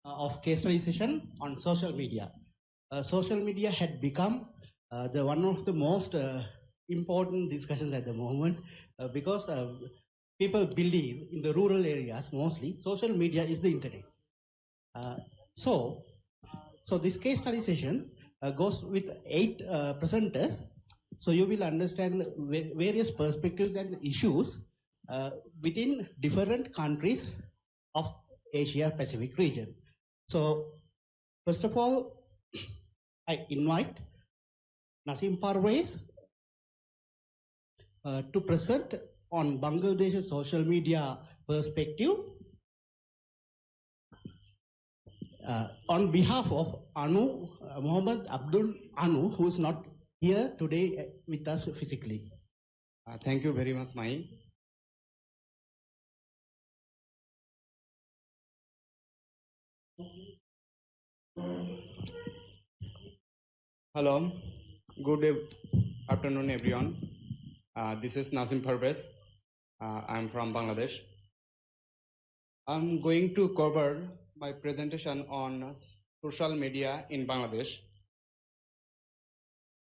of case study session on social media. Social media had become the one of the most important discussions at the moment because people believe in the rural areas mostly social media is the internet. So this case study session goes with 8 presenters. So you will understand various perspectives and issues within different countries of Asia Pacific region. So first of all, I invite Nasim Parvez to present on Bangladesh's social media perspective on behalf of Anu, Muhammad Abdul Anu, who is not here today with us physically. Thank you very much, Mai. Hello, good afternoon, everyone. This is Nasim Parvez. I'm from Bangladesh. I'm going to cover my presentation on social media in Bangladesh.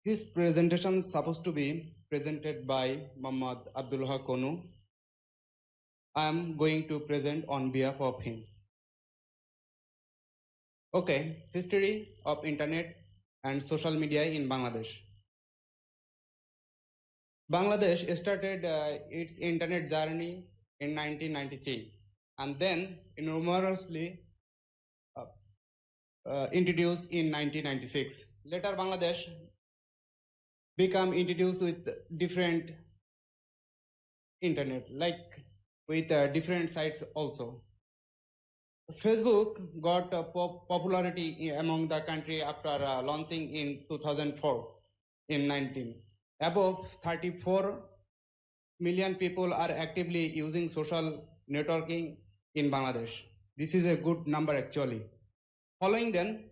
This presentation is supposed to be presented by Muhammad Abdullah Konu. I'm going to present on behalf of him. Okay, history of internet and social media in Bangladesh. Bangladesh started its internet journey in 1993 and then enormously introduced in 1996. Later, Bangladesh became introduced with different internet, like with different sites also. Facebook got popularity among the country after launching in 2004 in 19. Above 34 million people are actively using social networking in Bangladesh. This is a good number actually. Following then,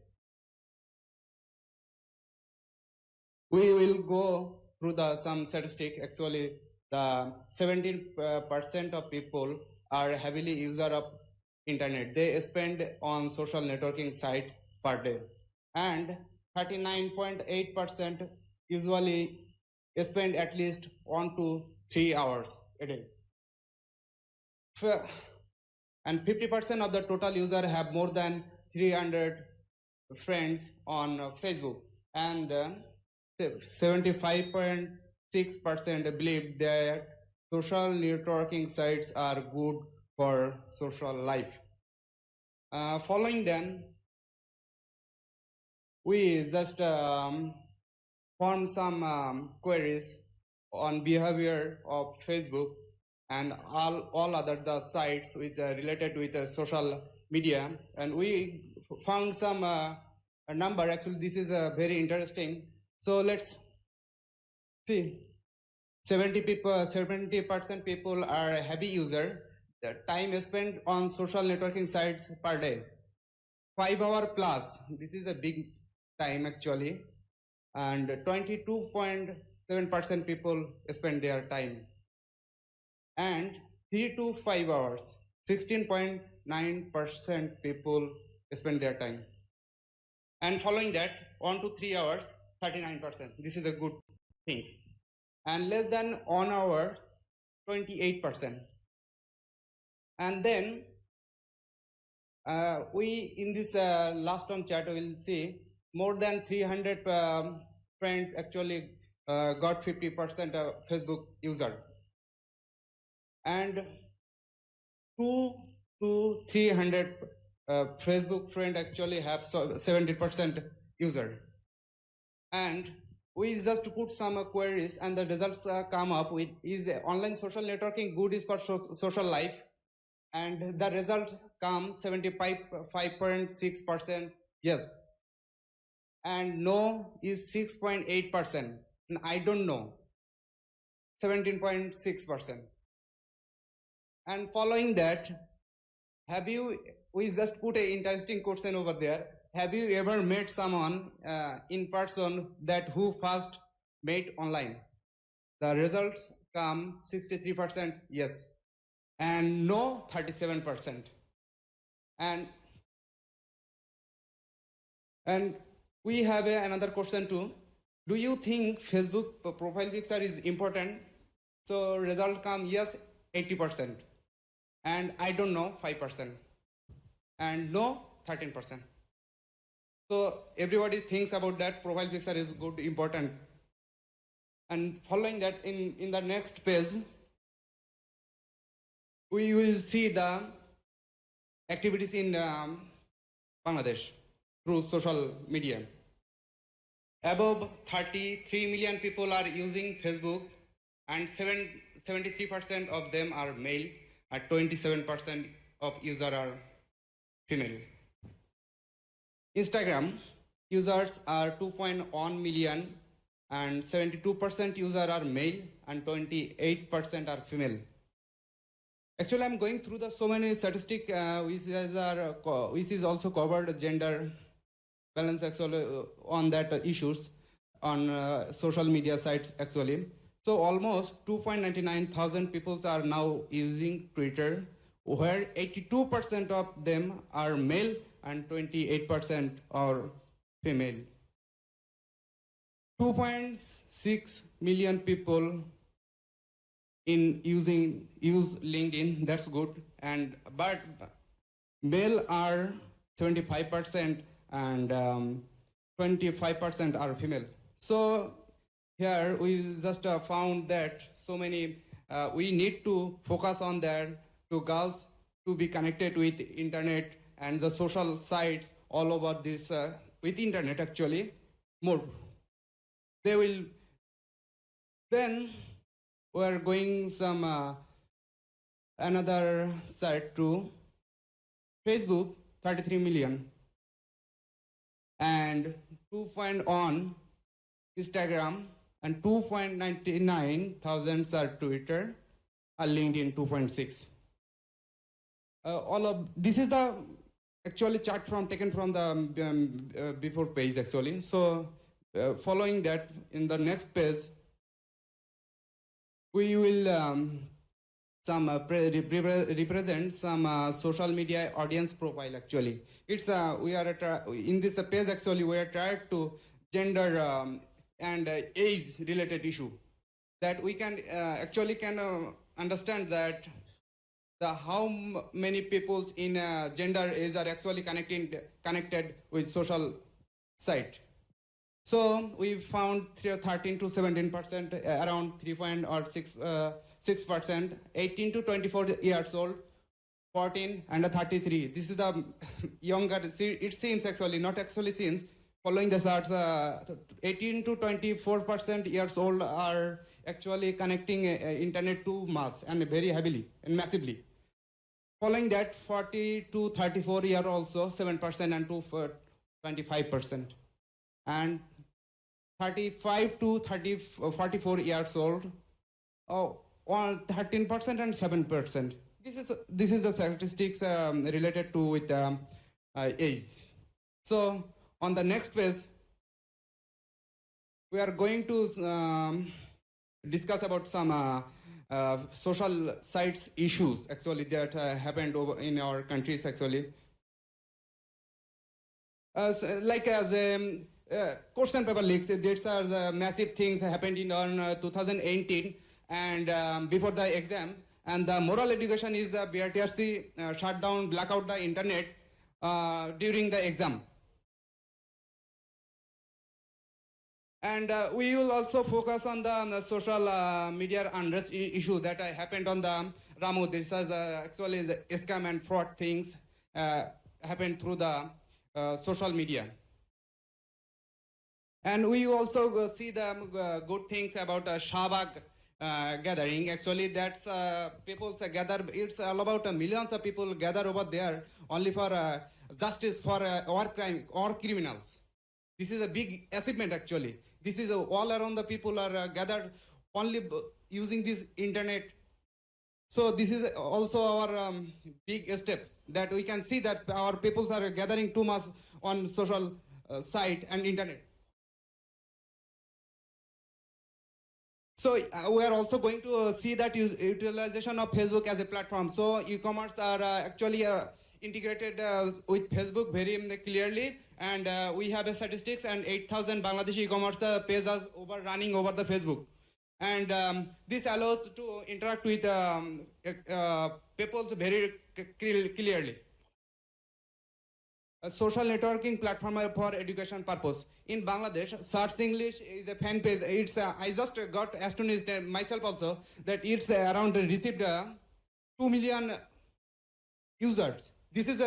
we will go through some statistic. Actually, the 17% of people are heavily user of internet. They spend on social networking site per day, and 39.8% usually spend at least 1 to 3 hours a day. And 50% of the total user have more than 300 friends on Facebook, and 75.6% believe that social networking sites are good for social life. Following then, we just form some queries on behavior of Facebook and all other sites with related with social media, and we found some a number. Actually, this is very interesting. So let's see. 70% people are heavy user. The time spent on social networking sites per day, 5 hours plus. This is a big time actually, and 22.7% people spend their time, and 3 to 5 hours, 16.9% people spend their time, and following that 1 to 3 hours, 39%. This is a good things, and less than 1 hour, 28%. And then we in this last one chat will see more than 300 friends actually got 50% of Facebook user, and 2 to 300 Facebook friend actually have 70% user. And we just put some queries, and the results come up with: is online social networking good is for social life? And the results come 75.6% yes, and no is 6.8%, and I don't know 17.6%. And following that, we just put an interesting question over there: have you ever met someone in person that who first met online? The results come 63% yes, and no 37%. And And we have another question too. Do you think Facebook profile picture is important? So result come yes 80%, and I don't know 5%, and no 13%. So everybody thinks about that profile picture is good, important. And following that, in the next page, we will see the activities in Bangladesh through social media. Above 33 million people are using Facebook, and 73% of them are male, and 27% of users are female. Instagram users are 2.1 million, and 72% users are male, and 28% are female. Actually, I'm going through the so many statistics which is also covered gender balance actually on that issues on social media sites actually. So almost 2.99 thousand people are now using Twitter, where 82% of them are male and 28% are female. 2.6 million people use LinkedIn. That's good, but male are 75% and 25% are female. So here we just found that so many we need to focus on that to girls to be connected with internet and the social sites all over this with internet actually more. They will then we're going some another site to Facebook 33 million and 2.1 on Instagram and 2.99 thousands are Twitter, LinkedIn 2.6. All of this is the actually chart taken from the before page actually. So following that, in the next page, we will represent some social media audience profile actually. It's we are in this page actually we are trying to gender and age related issue that we can actually understand that how many peoples in gender age are actually connected with social site. So we found 13 to 17%, around 3.6%, 18 to 24 years old, 14 and 33. This is the younger. It seems actually not actually seems. Following the charts, 18 to 24% years old are actually connecting internet to mass and very heavily and massively. Following that, 40 to 34 year also 7% and to 25%, and 35 to 44 years old, 13% and 7%. This is the statistics related to with age. So on the next page, we are going to discuss about some social sites issues actually that happened over in our countries actually. Like as question paper leaks, these are the massive things happened in 2018 and before the exam, and the moral education is BRTRC shut down, black out the internet during the exam. And we will also focus on the social media unrest issue that happened on the Ramu. This is actually the scam and fraud things happened through the social media. And we also see the good things about Shahbag gathering. Actually, that's people gather. It's all about millions of people gather over there only for justice for war crime or criminals. This is a big achievement actually. This is all around the people are gathered only using this internet. So this is also our big step that we can see that our peoples are gathering too much on social site and internet. So we are also going to see that utilization of Facebook as a platform. So e-commerce are actually integrated with Facebook very clearly, and we have a statistics and 8,000 Bangladeshi e-commerce pages running over the Facebook. And this allows to interact with people very clearly. A social networking platform for education purpose. In Bangladesh, Search English is a fan page. It's I just got astonished myself also that it's around received 2 million users. This is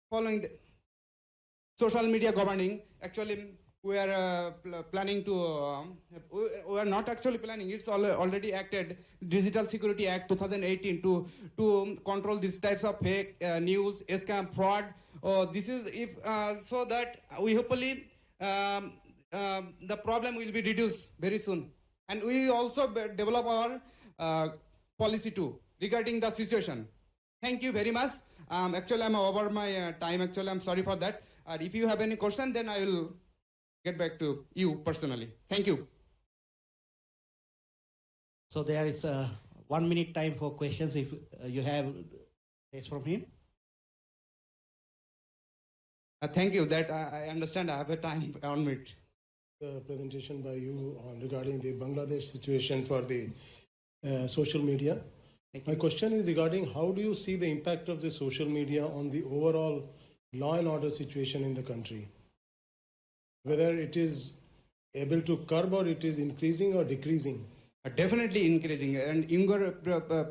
following the social media governing. Actually, we are planning to, we are not actually planning, it's already acted, Digital Security Act 2018 to control these types of fake news, scam, fraud. This is if so that we hopefully the problem will be reduced very soon. And we also develop our policy too regarding the situation. Thank you very much. Actually, I'm over my time. Actually, I'm sorry for that. If you have any question, then I will get back to you personally. Thank you. So there is 1 minute time for questions if you have questions from him. Thank you. That I understand. I have a time on it. The presentation by you on regarding the Bangladesh situation for the social media. My question is regarding how do you see the impact of the social media on the overall law and order situation in the country? Whether it is able to curb or it is increasing or decreasing? Definitely increasing, and younger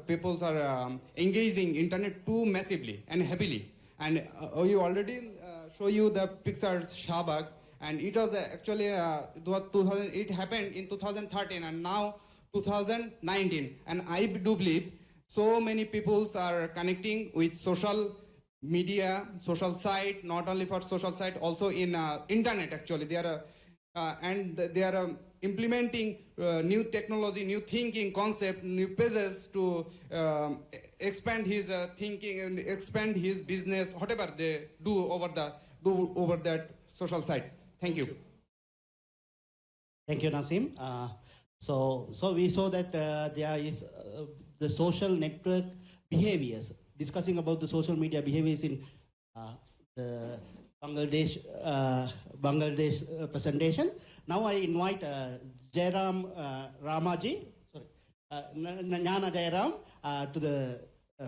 peoples are engaging internet too massively and heavily. And you already show you the pictures Shahbag, and it was actually 2000. It happened in 2013, and now 2019. And I do believe so many peoples are connecting with social media, social site, not only for social site, also in internet. Actually, they are and they are implementing new technology, new thinking concept, new pages to expand his thinking and expand his business, whatever they do over that social site. Thank you. Thank you, Nasim. So we saw that there is the social network behaviors, discussing about the social media behaviors in the Bangladesh presentation. Now I invite Jairam Ramaji, Jnana Jairam to the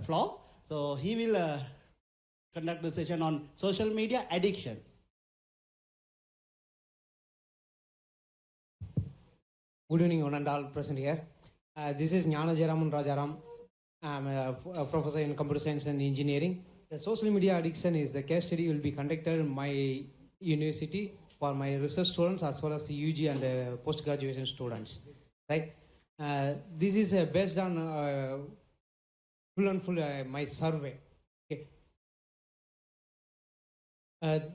floor. So he will conduct the session on social media addiction. Good evening, one and all present here. This is Jnana Jairam and Rajaram. I'm a professor in computer science and engineering. The social media addiction is the case study will be conducted in my university for my research students as well as the UG and post-graduation students. Right? This is based on full and full my survey. Okay.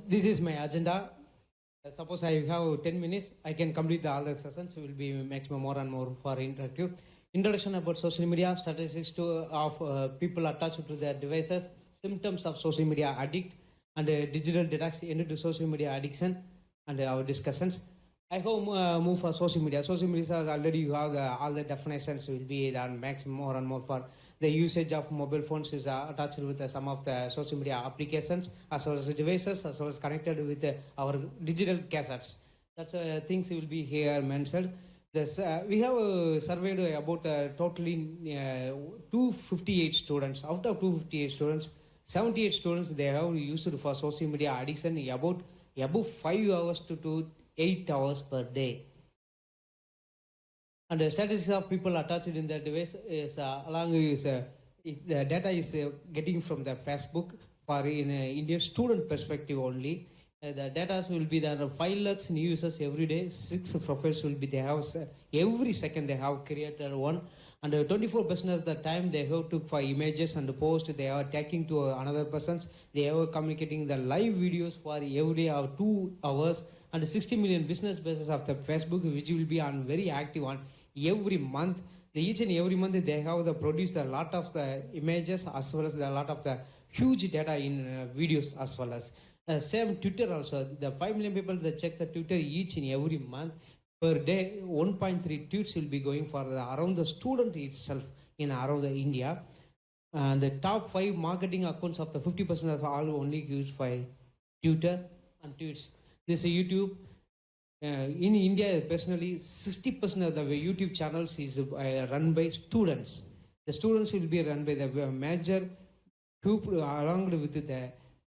This is my agenda. Suppose I have 10 minutes, I can complete all the sessions. It will be maximum more and more for interactive. Introduction about social media, statistics of people attached to their devices, symptoms of social media addict, and digital detox into social media addiction, and our discussions. I hope move for social media. Social media already you have all the definitions will be done maximum more and more for the usage of mobile phones is attached with some of the social media applications as well as devices as well as connected with our digital cassettes. That's things will be here mentioned. This, we have surveyed about totally 258 students. Out of 258 students, 78 students they have used for social media addiction about 5 hours to 8 hours per day. And the statistics of people attached in the device is along with the data is getting from the Facebook for in Indian student perspective only. The data will be there 5 lakhs new users every day. 6 profiles will be they have every second they have created one, and 24% of the time they have to for images and post they are tagging to another persons. They are communicating the live videos for every day of 2 hours, and 60 million business bases of the Facebook which will be on very active on every month. Each and every month they have produced a lot of the images as well as a lot of the huge data in videos as well as. Same Twitter also, the 5 million people that check the Twitter each and every month. Per day, 1.3 tweets will be going for around the student itself in around the India. And the top 5 marketing accounts of the 50% of all only used by Twitter and tweets. This is YouTube. In India, personally, 60% of the YouTube channels is run by students. The students will be run by the major people along with the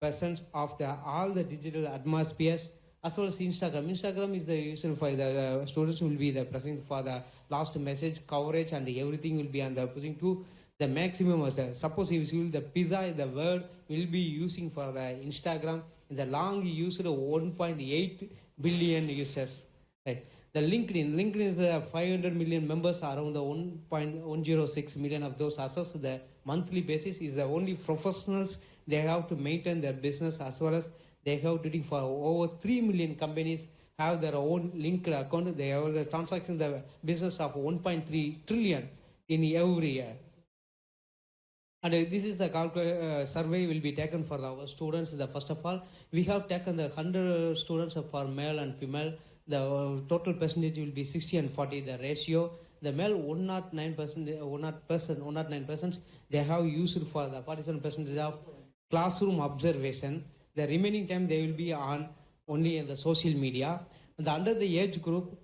persons of all the digital atmospheres, as well as Instagram. Instagram is the usual for the students will be the present for the last message coverage, and everything will be on the pushing to the maximum. Suppose if you the pizza, the word will be using for the Instagram in the long used 1.8 billion users. Right. The LinkedIn is the 500 million members, around the 1.106 million of those assets. The monthly basis is the only professionals. They have to maintain their business, as well as they have to do for over 3 million companies have their own linked account. They have the transaction, the business of 1.3 trillion in every year. And this is the survey will be taken for our students. First of all, we have taken the 100 students for male and female. The total percentage will be 60 and 40, the ratio. The male 109%, they have used for the 47% of classroom observation. The remaining time they will be on only in the social media. And under the age group,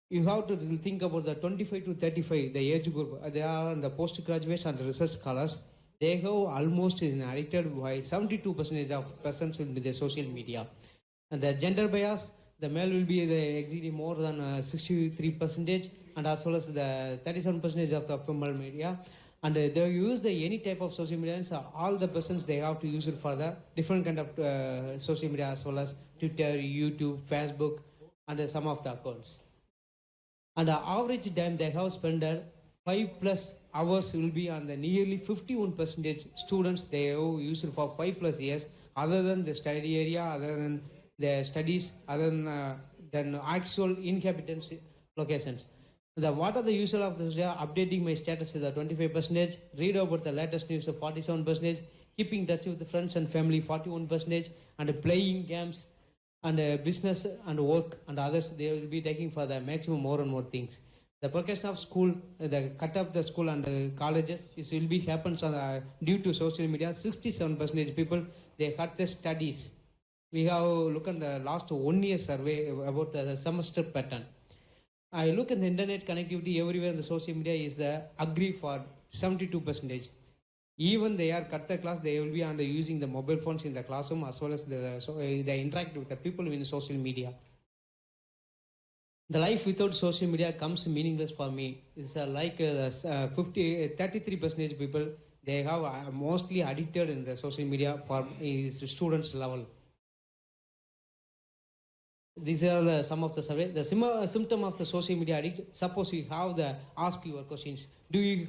you have to think about the 25 to 35, the age group. They are in the postgraduates and research scholars. They have almost addicted by 72% of persons will be the social media. And the gender bias, the male will be exceeding more than 63%, and as well as the 37% of the female media. And they use any type of social media. So all the persons they have to use it for the different kind of social media, as well as Twitter, YouTube, Facebook, and some of the accounts. And the average time they have spent 5+ hours will be on the nearly 51% students they have used it for 5+ years, other than the study area, other than the studies, other than actual inhabitants locations. What are the usual of this? Updating my status is 25%, read about the latest news 47%, keeping touch with the friends and family 41%, and playing games, and business and work and others, they will be taking for the maximum more and more things. The progression of school, the cut of the school and colleges, this will be happens due to social media. 67% people, they cut their studies. We have looked at the last 1 year survey about the semester pattern. I look at the internet connectivity everywhere in the social media is agree for 72%. Even they are cut the class, they will be on using the mobile phones in the classroom, as well as they interact with the people in social media. The life without social media comes meaningless for me. It's like 33% people, they have mostly addicted in the social media for students level. These are some of the survey. The symptom of the social media addict. Suppose you have ask your questions. Do you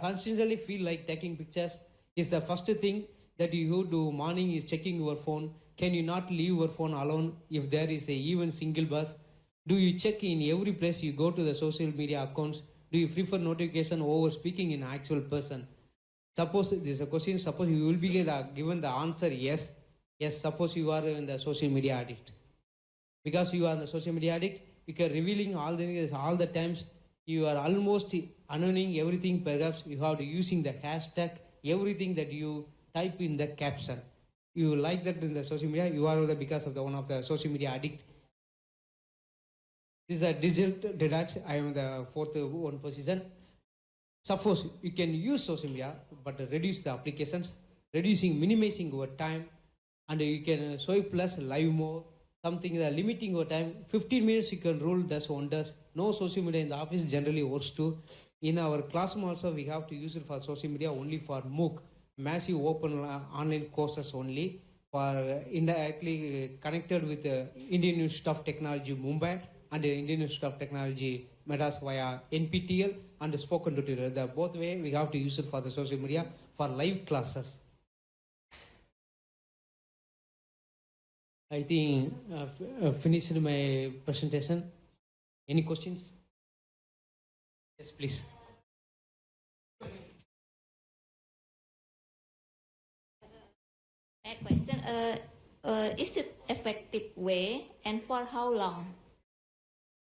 constantly feel like taking pictures? Is the first thing that you do morning is checking your phone? Can you not leave your phone alone if there is even single bus? Do you check in every place you go to the social media accounts? Do you prefer notification over speaking in actual person? Suppose there is a question. Suppose you will be given the answer yes. Yes. Suppose you are in the social media addict. Because you are the social media addict, you are revealing all the things all the times. You are almost announcing everything. Perhaps you have to using the hashtag, everything that you type in the caption. You like that in the social media, you are because of the one of the social media addict. This is a digital detox. I am the 4th one position. Suppose you can use social media, but reduce the applications, minimizing your time, and you can swipe less, live more. Something limiting your time. 15 minutes you can rule does wonders. No social media in the office generally works too. In our classroom also we have to use it for social media only for MOOC, massive open online courses only, for indirectly connected with the Indian Institute of Technology Mumbai and the Indian Institute of Technology Madras via NPTEL and spoken tutorial. The both way we have to use it for the social media for live classes. I think I've finished my presentation. Any questions? Yes, please. A question. Is it effective way and for how long?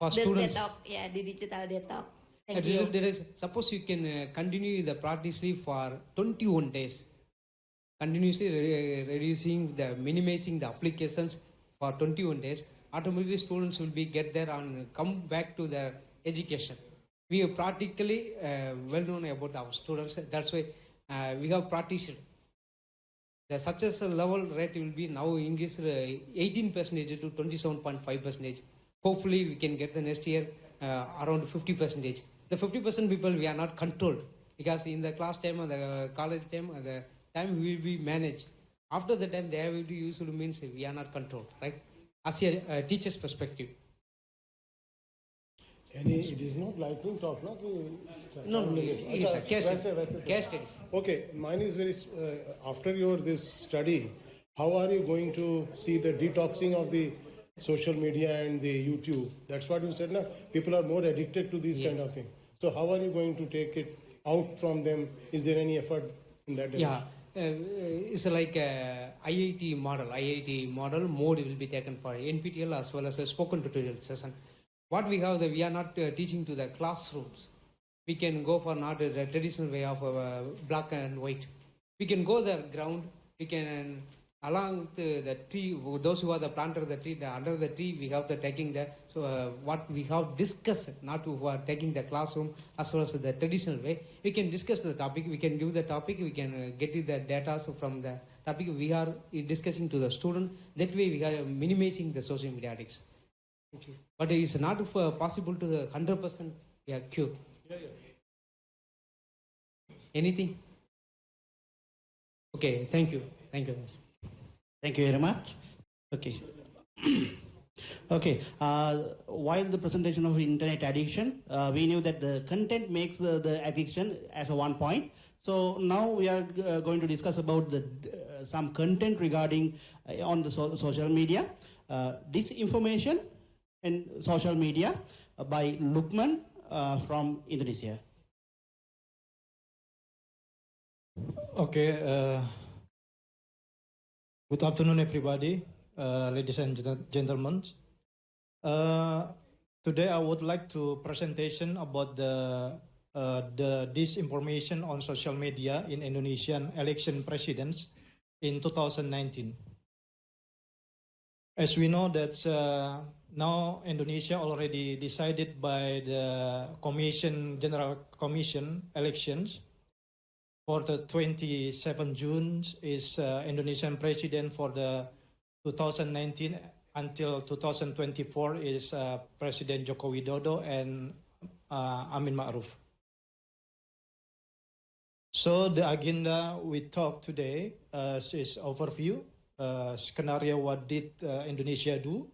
For The students. detox, the digital detox. Thank result you. direction. Suppose you can continue the practically for 21 days, continuously reducing the minimizing the applications for 21 days. Automatically, students will be get there and come back to their education. We are practically well known about our students. That's why we have practiced. The success level rate will be now increased 18% to 27.5%. Hopefully, we can get the next year around 50%. The 50% people we are not controlled because in the class time or the college time, the time will be managed. After the time, they will be used means we are not controlled, right? As a teacher's perspective. It is not lightning talk, no? No, it's a case studies. Okay, mine is very. After your this study, how are you going to see the detoxing of the social media and the YouTube? That's what you said, na? People are more addicted to these kind of things. So how are you going to take it out from them? Is there any effort in that direction? Yeah, it's like a IIT model. IIT model mode will be taken for NPTEL as well as a spoken tutorial session. What we have, we are not teaching to the classrooms. We can go for not the traditional way of black and white. We can go the ground. We can along the tree. Those who are the planter of the tree, under the tree, we have the taking the. So what we have discussed, not who are taking the classroom as well as the traditional way. We can discuss the topic. We can give the topic. We can get the data from the topic. We are discussing to the student. That way, we are minimizing the social media addicts. Okay. But it is not possible to 100% cure. Yeah. Anything? Okay, thank you. Thank you. Thank you very much. Okay. Okay. While the presentation of internet addiction, we knew that the content makes the addiction as a one point. So now we are going to discuss about the some content regarding on the social media, disinformation and social media by Lukman from Indonesia. Okay. Good afternoon, everybody, ladies and gentlemen. Today, I would like to presentation about the disinformation on social media in Indonesian election presidents in 2019. As we know that now Indonesia already decided by the General Commission elections for the 27 June is Indonesian president for the 2019 until 2024 is President Joko Widodo and Amin Ma'ruf. So the agenda we talk today is overview, scenario what did Indonesia do,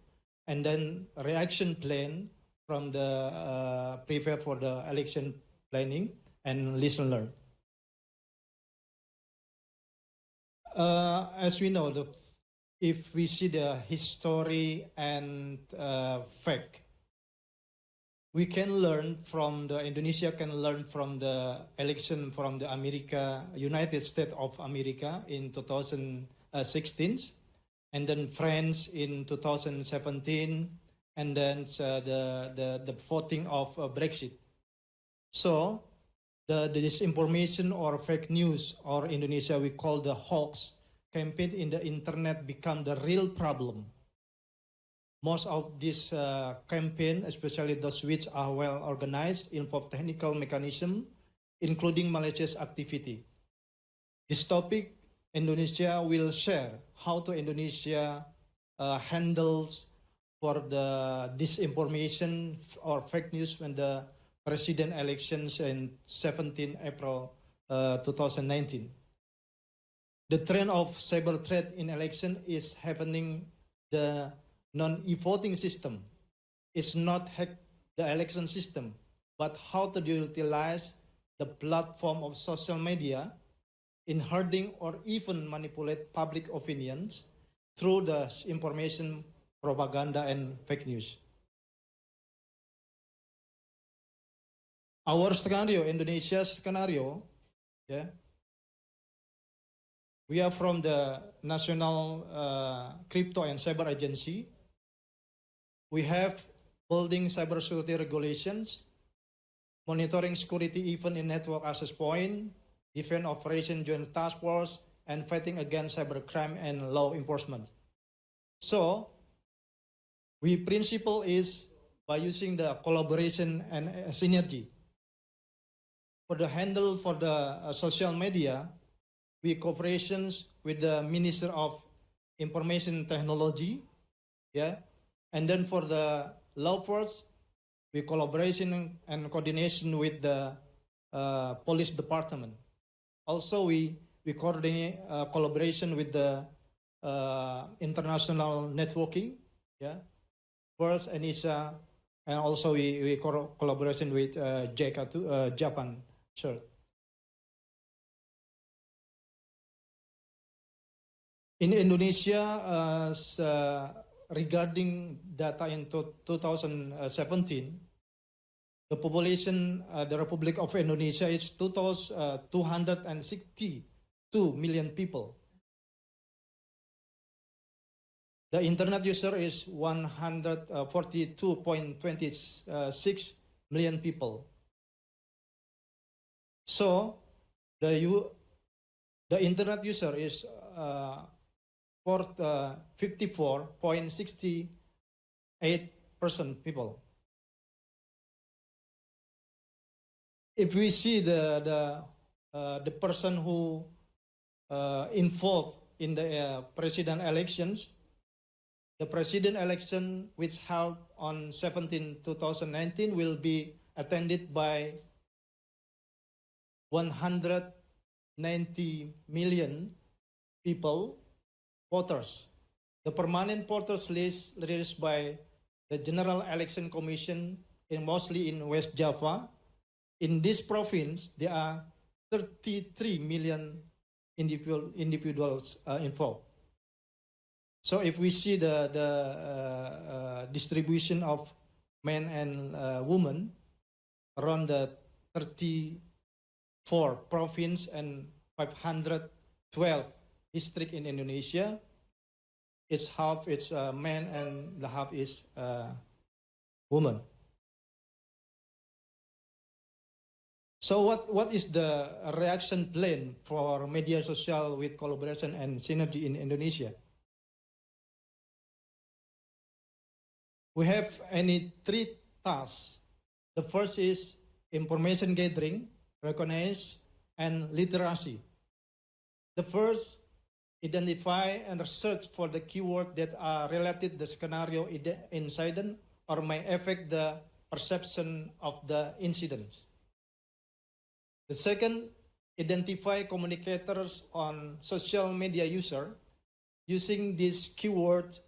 and then reaction plan from the prepare for the election planning and lesson learned. As we know, if we see the history and fact, we can learn from Indonesia can learn from the election from the United States of America in 2016, and then France in 2017, and then the voting of Brexit. So the disinformation or fake news, or Indonesia we call the hoax campaign in the internet become the real problem. Most of this campaign, especially those which are well organized, involve technical mechanism, including malicious activity. This topic, Indonesia will share how to Indonesia handles for the disinformation or fake news when the president elections in 17 April 2019. The trend of cyber threat in election is happening. The non-e-voting system is not hack the election system, but how to utilize the platform of social media in herding or even manipulate public opinions through the information, propaganda, and fake news. Our scenario, Indonesia's scenario, we are from the National Crypto and Cyber Agency. We have building cybersecurity regulations. monitoring security event in network access point, defense operation joint task force, and fighting against cybercrime and law enforcement. So, we principle is by using the collaboration and synergy. For the handle for the social media, we cooperations with the Minister of Information Technology, yeah, and then for the law force, we collaboration and coordination with the police department. Also, we coordinate collaboration with the international networking, yeah, first and APSIG, and also we collaboration with JICA Japan. Sure. In Indonesia, regarding data in 2017, the population, the Republic of Indonesia is 262 million people. The internet user is 142.26 million people. So the internet user is 54.68% people. If we see the person who involved in the president elections, the president election which held on 2019 will be attended by 190 million people, voters. The permanent voters list released by the General Election Commission mostly in West Java. In this province, there are 33 million individuals involved. So if we see the distribution of men and women around the 34 province and 512 district in Indonesia, it's half it's men and the half is women. So what is the reaction plan for media social with collaboration and synergy in Indonesia? We have three tasks. The first is information gathering, recognition, and literacy. The first, identify and search for the keywords that are related to the scenario incident or may affect the perception of the incidents. The second, identify communicators on social media user using these keywords.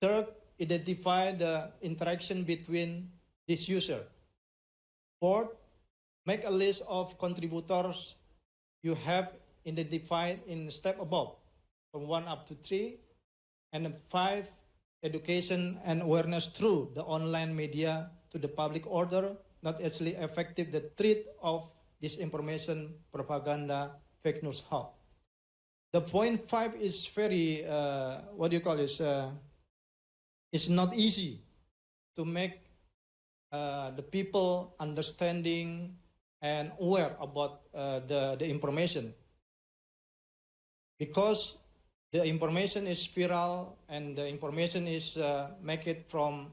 Third, identify the interaction between this user. Fourth, make a list of contributors you have identified in step above, from 1 up to 3. And 5, education and awareness through the online media to the public order, not actually effective the threat of disinformation, propaganda, fake news how. The point 5 is very, it's not easy to make the people understanding and aware about the information, because the information is viral and the information is make it from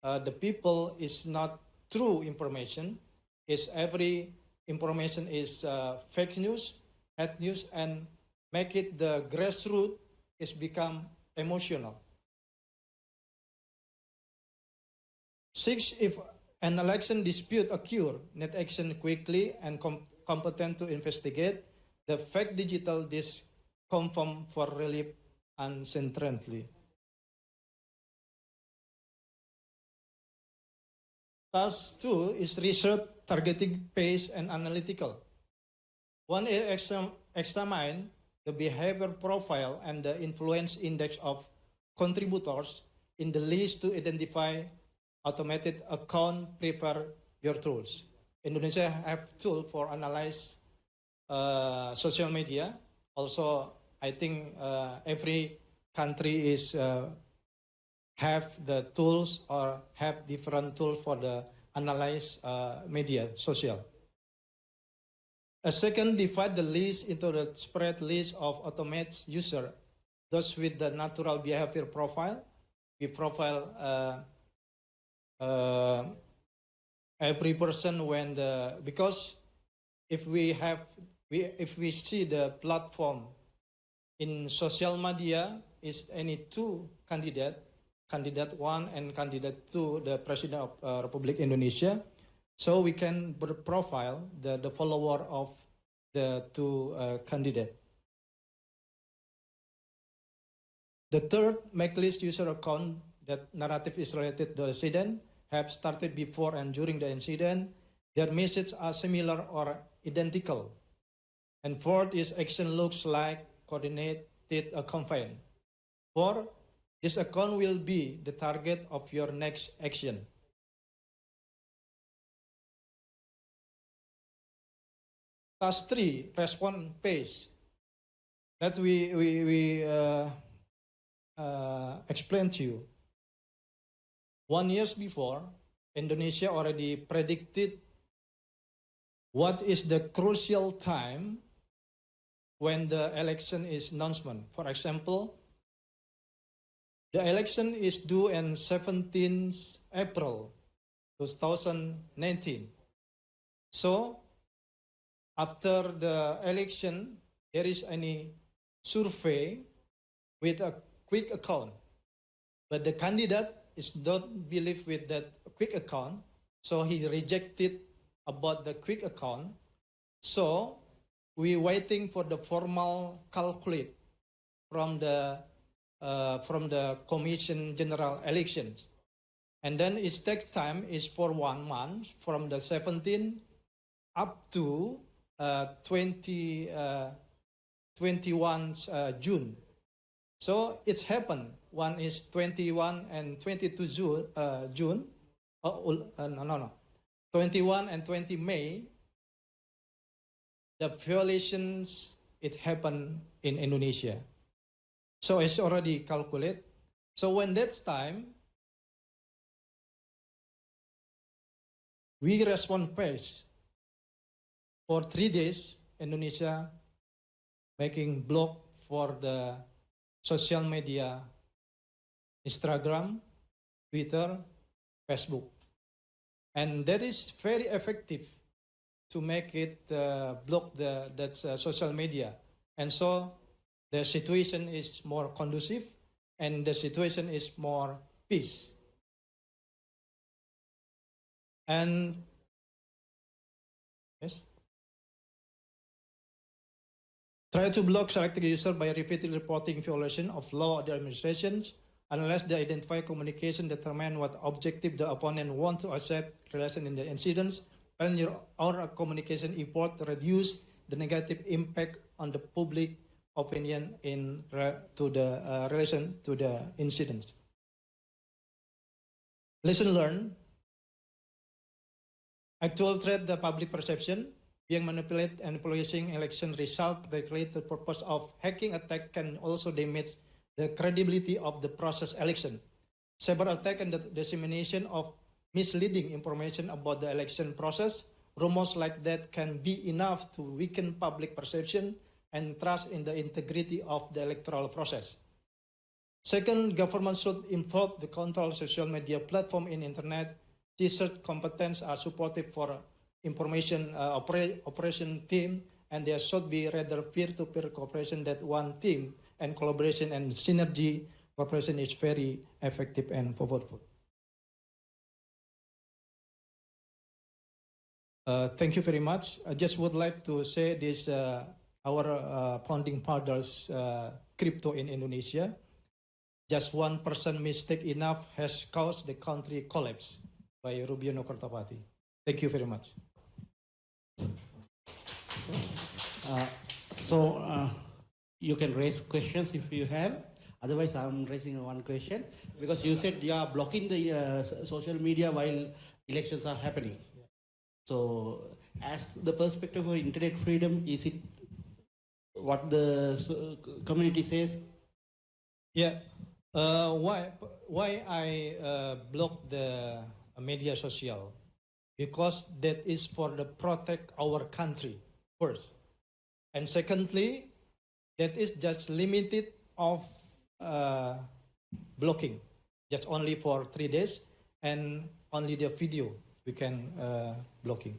the people is not true information. Is every information is fake news, bad news, and make it the grassroots is become emotional. 6, if an election dispute occur, net action quickly and competent to investigate the fake digital confirm for relief and centrally. Task 2 is research, targeting, pace, and analytical. One is examine the behavior profile and the influence index of contributors in the list to identify automated account, prepare your tools. Indonesia have tool for analyze social media. Also, I think every country is have the tools or have different tools for the analyze media social. A second, divide the list into the spread list of automated user, those with the natural behavior profile. We profile every person when because if we see the platform in social media is any two candidate one and candidate two, the President of Republic Indonesia, so we can profile the follower of the two candidate. The third, make list user account that narrative is related to the incident, have started before and during the incident, their messages are similar or identical. And fourth is action looks like coordinated campaign. Four, this account will be the target of your next action. Task 3, response phase. That we explained to you. 1 year before, Indonesia already predicted what is the crucial time when the election is announcement. For example, the election is due on 17th April 2019. So, after the election, there is any survey with a quick account, but the candidate is don't believe with that quick account, so he rejected about the quick account. So we waiting for the formal calculate from the Commission General Elections, and then it takes time is for 1 month from the 17th up to 21 June. So it's happened. One is 21 and 22 June. 21 and 20 May. The violations, it happened in Indonesia. So it's already calculated. So when that's time, we respond fast. For 3 days, Indonesia making block for the social media, Instagram, Twitter, Facebook. And that is very effective to make it block that social media. And so the situation is more conducive and the situation is more peace. And yes, try to block selected user by repeatedly reporting violation of law or the administrations unless they identify communication determine what objective the opponent want to accept relation in the incidents. Plan your own communication effort to reduce the negative impact on the public opinion in relation to the incidents. Lesson learned. Actual threat the public perception. Being manipulated and influencing election result directly to the purpose of hacking attack can also damage the credibility of the process election. Cyber attack and the dissemination of misleading information about the election process, rumors like that can be enough to weaken public perception and trust in the integrity of the electoral process. Second, government should involve the control social media platform in internet. Research competence are supportive for information operation team, and there should be rather peer-to-peer cooperation that one team and collaboration and synergy cooperation is very effective and powerful. Thank you very much. I just would like to say this, our founding fathers, crypto in Indonesia, just 1% mistake enough has caused the country collapse by Rubiono Kertapati. Thank you very much. You can raise questions if you have. Otherwise, I'm raising one question because you said you are blocking the social media while elections are happening. So, as the perspective of internet freedom, is it what the community says? Yeah. Why I block the media social? because that is for the protect our country first. And secondly, that is just limited of blocking, just only for 3 days, and only the video we can blocking.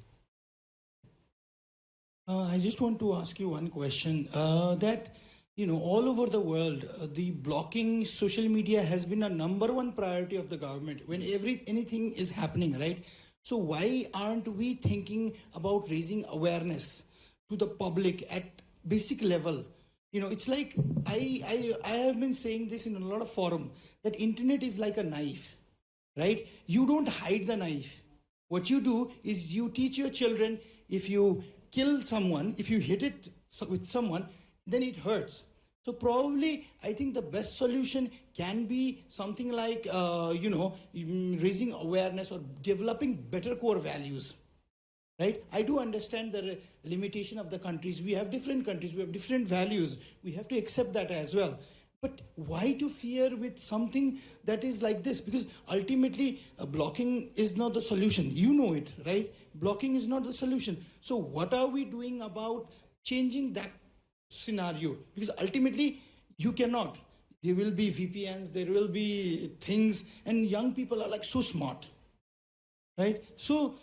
I just want to ask you one question. That, all over the world, the blocking social media has been a #1 priority of the government when anything is happening, right? So why aren't we thinking about raising awareness to the public at basic level? It's like I have been saying this in a lot of forum that internet is like a knife, right? You don't hide the knife. What you do is you teach your children, if you kill someone, if you hit it with someone, then it hurts. So probably I think the best solution can be something like, raising awareness or developing better core values, right? I do understand the limitation of the countries. We have different countries, we have different values. We have to accept that as well. But why to fear with something that is like this? Because ultimately, blocking is not the solution. You know it, right? Blocking is not the solution. So what are we doing about changing that scenario? Because ultimately, you cannot. There will be VPNs, there will be things, and young people are like so smart, right? So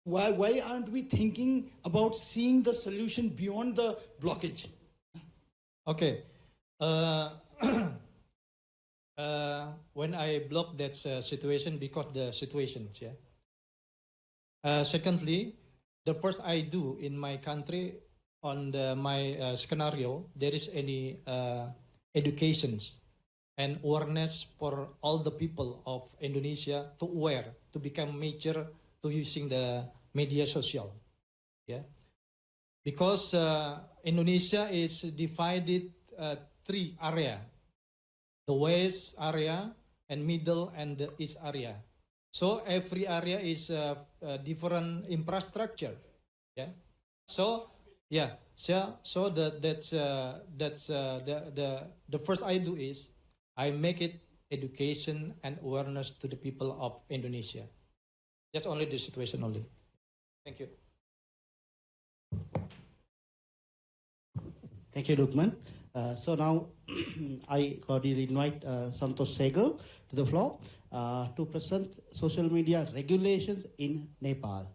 why aren't we thinking about seeing the solution beyond the blockage? Okay. When I block that situation, because the situations, yeah. Secondly, the first I do in my country on my scenario, there is any educations and awareness for all the people of Indonesia to aware, to become major to using the media social, yeah. Because Indonesia is divided 3 area, the west area and middle and the east area. So every area is a different infrastructure, yeah. So yeah, so that's the first I do is I make it education and awareness to the people of Indonesia. That's only the situation only. Thank you. Thank you, Lukman. So now I cordially invite Santosh Segel to the floor to present social media regulations in Nepal.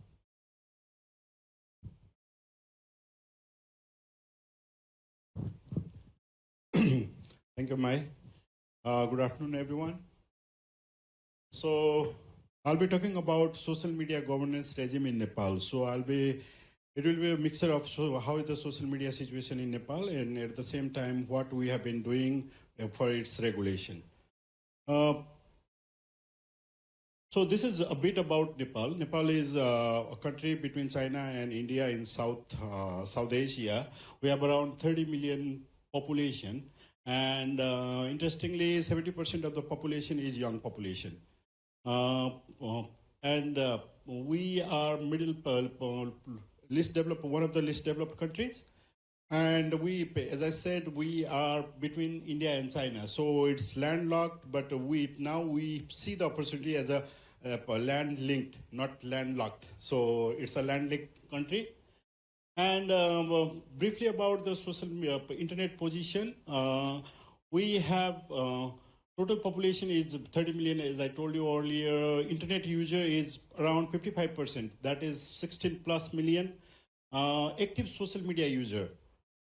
Thank you, Mai. Good afternoon, everyone. So I'll be talking about social media governance regime in Nepal. So it will be a mixture of how is the social media situation in Nepal, and at the same time, what we have been doing for its regulation. So this is a bit about Nepal. Nepal is a country between China and India in South Asia. We have around 30 million population, and interestingly, 70% of the population is young population. And we are one of the least developed countries, and as I said, we are between India and China, so it's landlocked. But now we see the opportunity as a land linked, not landlocked. So it's a land linked country. And briefly about the social internet position, we have total population is 30 million, as I told you earlier. Internet user is around 55%, that is 16 plus million. Active social media user,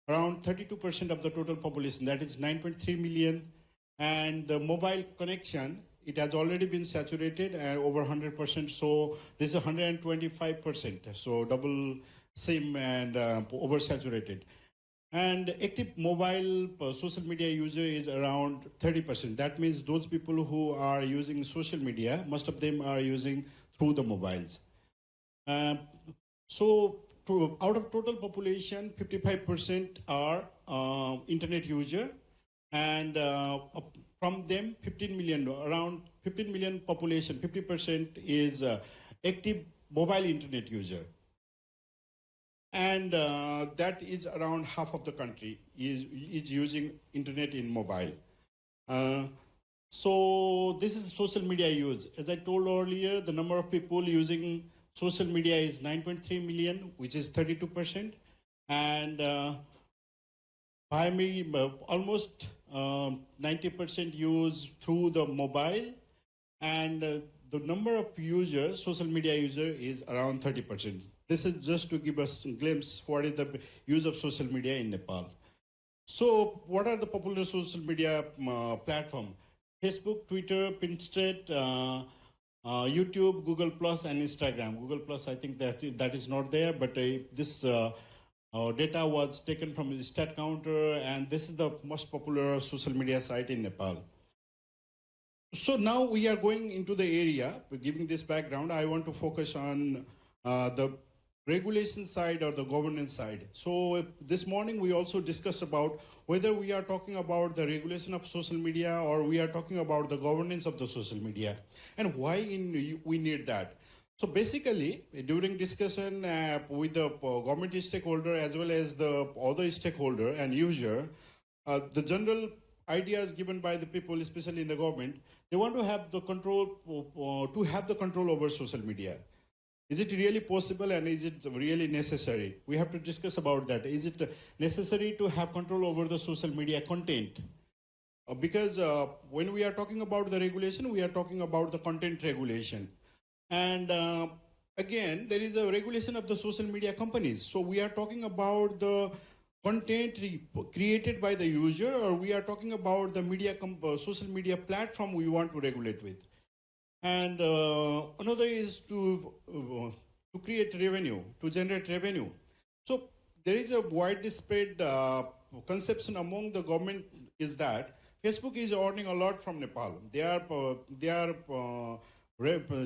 around 32% of the total population, that is 9.3 million. And the mobile connection, it has already been saturated and over 100%, so this is 125%, so double SIM and oversaturated. And active mobile social media user is around 30%. That means those people who are using social media, most of them are using through the mobiles. So out of total population, 55% are internet user, and from them, 15 million, around 15 million population, 50% is active mobile internet user. And that is around half of the country is using internet in mobile. So this is social media use. As I told earlier, the number of people using social media is 9.3 million, which is 32%. And almost 90% use through the mobile. And the number of users, social media user, is around 30%. This is just to give us a glimpse what is the use of social media in Nepal. So what are the popular social media platforms? Facebook, Twitter, Pinterest, YouTube, Google Plus, and Instagram. Google Plus, I think that is not there, but this data was taken from the StatCounter, and this is the most popular social media site in Nepal. So now we are going into the area. Giving this background, I want to focus on the regulation side or the governance side. So this morning we also discussed about whether we are talking about the regulation of social media or we are talking about the governance of the social media and why we need that. So basically, during discussion with the government stakeholder as well as the other stakeholder and user, the general ideas given by the people, especially in the government, they want to have the control over social media. Is it really possible and is it really necessary? We have to discuss about that. Is it necessary to have control over the social media content? Because when we are talking about the regulation, we are talking about the content regulation. And again, there is a regulation of the social media companies. So we are talking about the content created by the user, or we are talking about the social media platform we want to regulate with. And another is to create revenue, to generate revenue. So there is a widespread conception among the government is that Facebook is earning a lot from Nepal. They are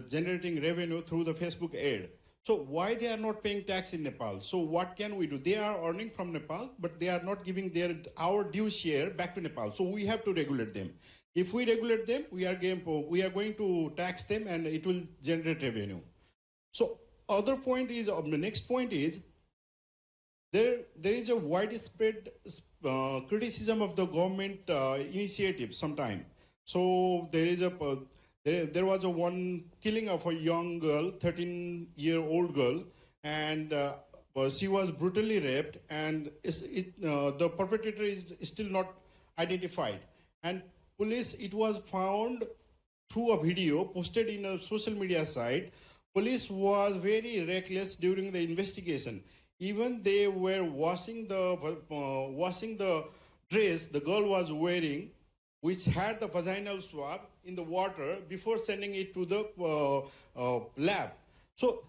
generating revenue through the Facebook ad. So why they are not paying tax in Nepal? So what can we do? They are earning from Nepal, but they are not giving our due share back to Nepal. So we have to regulate them. If we regulate them, we are going to tax them and it will generate revenue. So other point is, the next point is, there is a widespread criticism of the government initiative sometime. So there was one killing of a young girl, 13-year-old girl, and she was brutally raped, and the perpetrator is still not identified. And police, it was found through a video posted in a social media site. Police was very reckless during the investigation. Even they were washing the dress the girl was wearing, which had the vaginal swab, in the water before sending it to the lab. So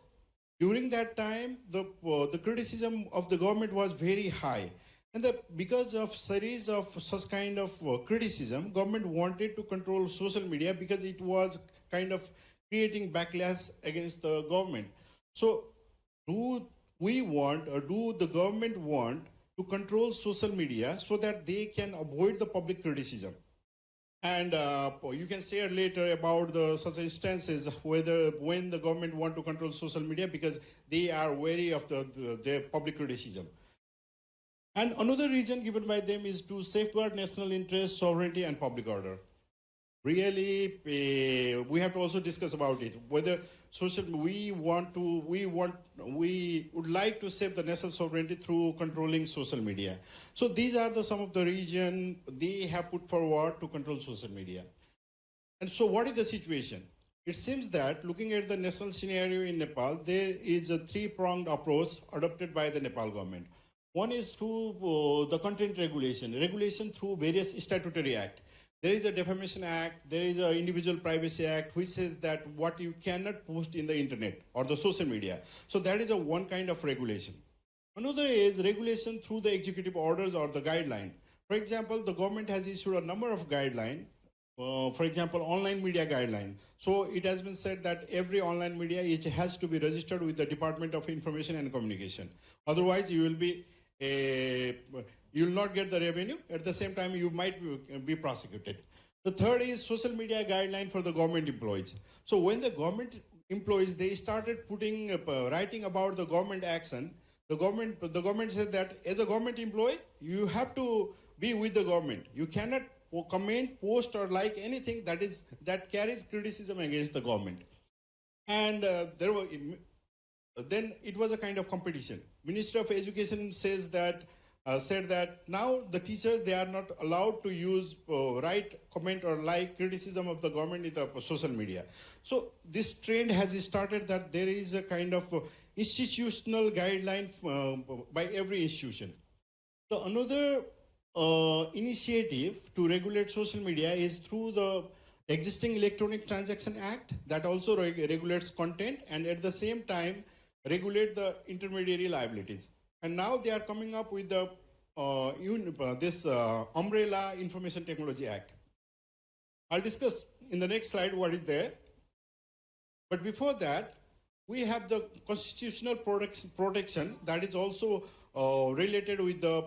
during that time, the criticism of the government was very high. And because of series of such kind of criticism, government wanted to control social media because it was kind of creating backlash against the government. So do we want, or do the government want to control social media so that they can avoid the public criticism? And you can share later about such instances when the government want to control social media because they are wary of the public criticism. And another reason given by them is to safeguard national interest, sovereignty, and public order. Really, we have to also discuss about it. Whether we would like to save the national sovereignty through controlling social media. So these are some of the reasons they have put forward to control social media. And so what is the situation? It seems that looking at the national scenario in Nepal, there is a three-pronged approach adopted by the Nepal government. One is through the content regulation through various statutory acts. There is a Defamation Act, there is an Individual Privacy Act, which says that what you cannot post in the internet or the social media. So that is one kind of regulation. Another is regulation through the executive orders or the guideline. For example, the government has issued a number of guidelines. For example, online media guideline. So it has been said that every online media, it has to be registered with the Department of Information and Communication. Otherwise, you will not get the revenue. At the same time, you might be prosecuted. The third is social media guideline for the government employees. So when the government employees, they started writing about the government action, the government said that as a government employee, you have to be with the government. You cannot comment, post, or like anything that carries criticism against the government. And then it was a kind of competition. Minister of Education says that said that now the teachers, they are not allowed to use write, comment or like criticism of the government in the social media. So this trend has started that there is a kind of institutional guideline by every institution. So another initiative to regulate social media is through the existing Electronic Transaction Act that also regulates content and at the same time regulate the intermediary liabilities. And now they are coming up with the this Umbrella Information Technology Act. I'll discuss in the next slide what is there. But before that, we have the constitutional protection that is also related with the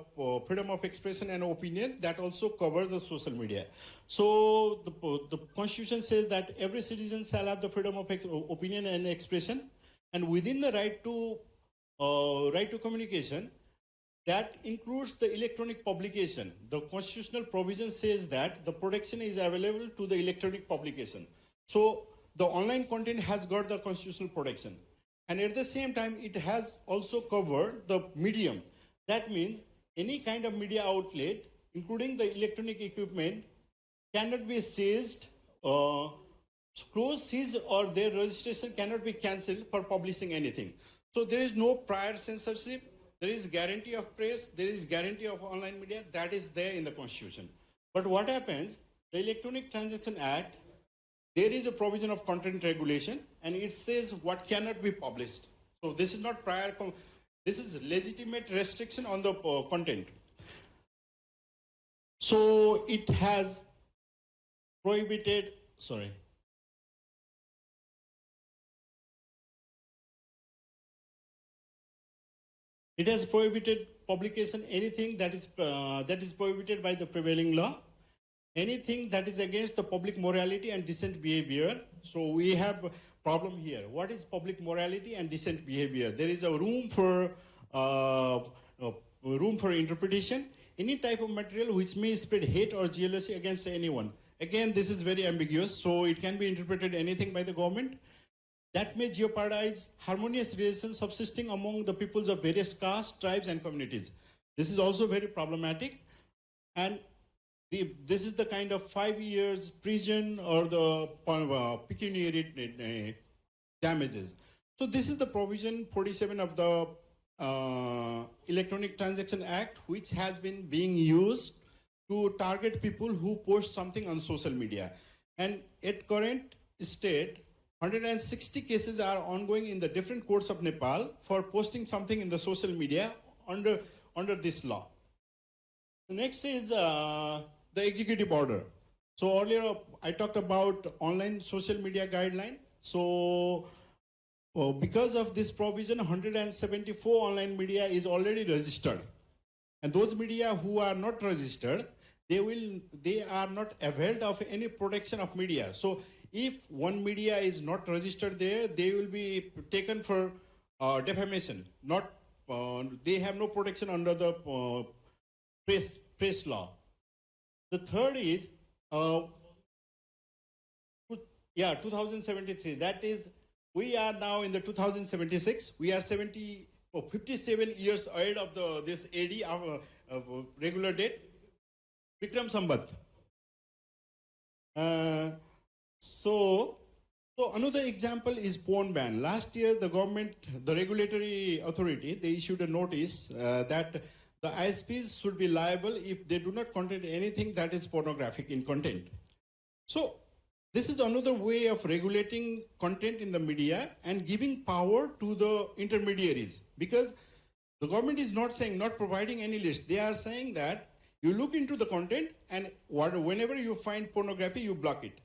freedom of expression and opinion that also covers the social media. So the Constitution says that every citizen shall have the freedom of opinion and expression, and within the right to communication, that includes the electronic publication. The constitutional provision says that the protection is available to the electronic publication. So the online content has got the constitutional protection. And at the same time, it has also covered the medium. That means any kind of media outlet, including the electronic equipment, cannot be seized, seized, or their registration cannot be cancelled for publishing anything. So there is no prior censorship. There is guarantee of press. There is guarantee of online media. That is there in the Constitution. But what happens? The Electronic Transaction Act, there is a provision of content regulation, and it says what cannot be published. So this is not prior, this is legitimate restriction on the content. So it has prohibited, it has prohibited publication anything that is prohibited by the prevailing law, anything that is against the public morality and decent behavior. So we have a problem here. What is public morality and decent behavior? There is a room for interpretation. Any type of material which may spread hate or jealousy against anyone. Again, this is very ambiguous, so it can be interpreted anything by the government. That may jeopardize harmonious relations subsisting among the peoples of various castes, tribes, and communities. This is also very problematic. And this is the kind of 5 years prison or the pecuniary damages. So this is the provision 47 of the Electronic Transaction Act, which has been being used to target people who post something on social media. And at current state, 160 cases are ongoing in the different courts of Nepal for posting something in the social media under this law. The next is the executive order. So earlier I talked about online social media guideline. So because of this provision, 174 online media is already registered. And those media who are not registered, they are not availed of any protection of media. So if one media is not registered there, they will be taken for defamation. They have no protection under the press law. The third is 2073. That is, we are now in the 2076. We are 57 years ahead of this AD regular date. Vikram Sambat. So another example is porn ban. Last year, the government, the regulatory authority, they issued a notice that the ISPs should be liable if they do not contain anything that is pornographic in content. So this is another way of regulating content in the media and giving power to the intermediaries, because the government is not providing any list. They are saying that you look into the content and whenever you find pornography, you block it.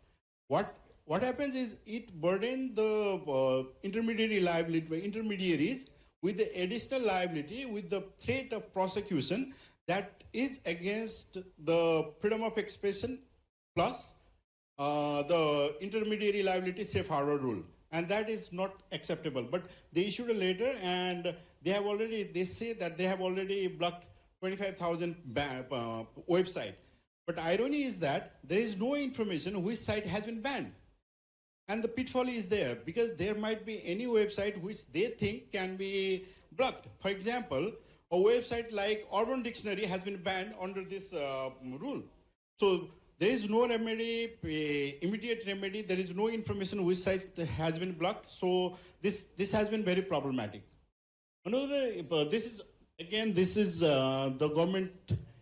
What happens is it burdens the intermediaries with the additional liability, with the threat of prosecution that is against the freedom of expression plus the intermediary liability safe harbor rule. And that is not acceptable. But they issued a letter and they say that they have already blocked 25,000 websites. But irony is that there is no information which site has been banned. And the pitfall is there because there might be any website which they think can be blocked. For example, a website like Urban Dictionary has been banned under this rule. So there is no remedy, immediate remedy. There is no information which site has been blocked. So this has been very problematic. Another, this is the government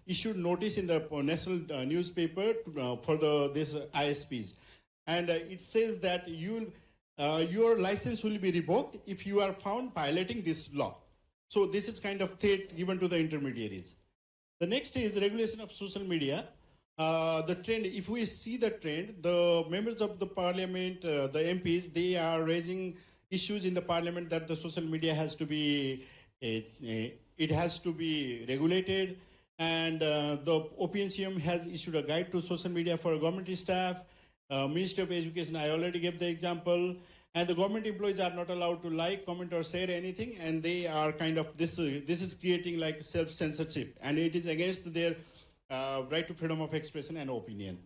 issued notice in the national newspaper for this ISPs. And it says that your license will be revoked if you are found violating this law. So this is kind of threat given to the intermediaries. The next is regulation of social media. The trend, if we see the trend, the members of the parliament, the MPs, they are raising issues in the parliament that the social media has to be, it has to be regulated. And the OPNCM has issued a guide to social media for government staff. Ministry of Education, I already gave the example. And the government employees are not allowed to like, comment, or share anything. And they are kind of, this is creating like self-censorship. And it is against their right to freedom of expression and opinion.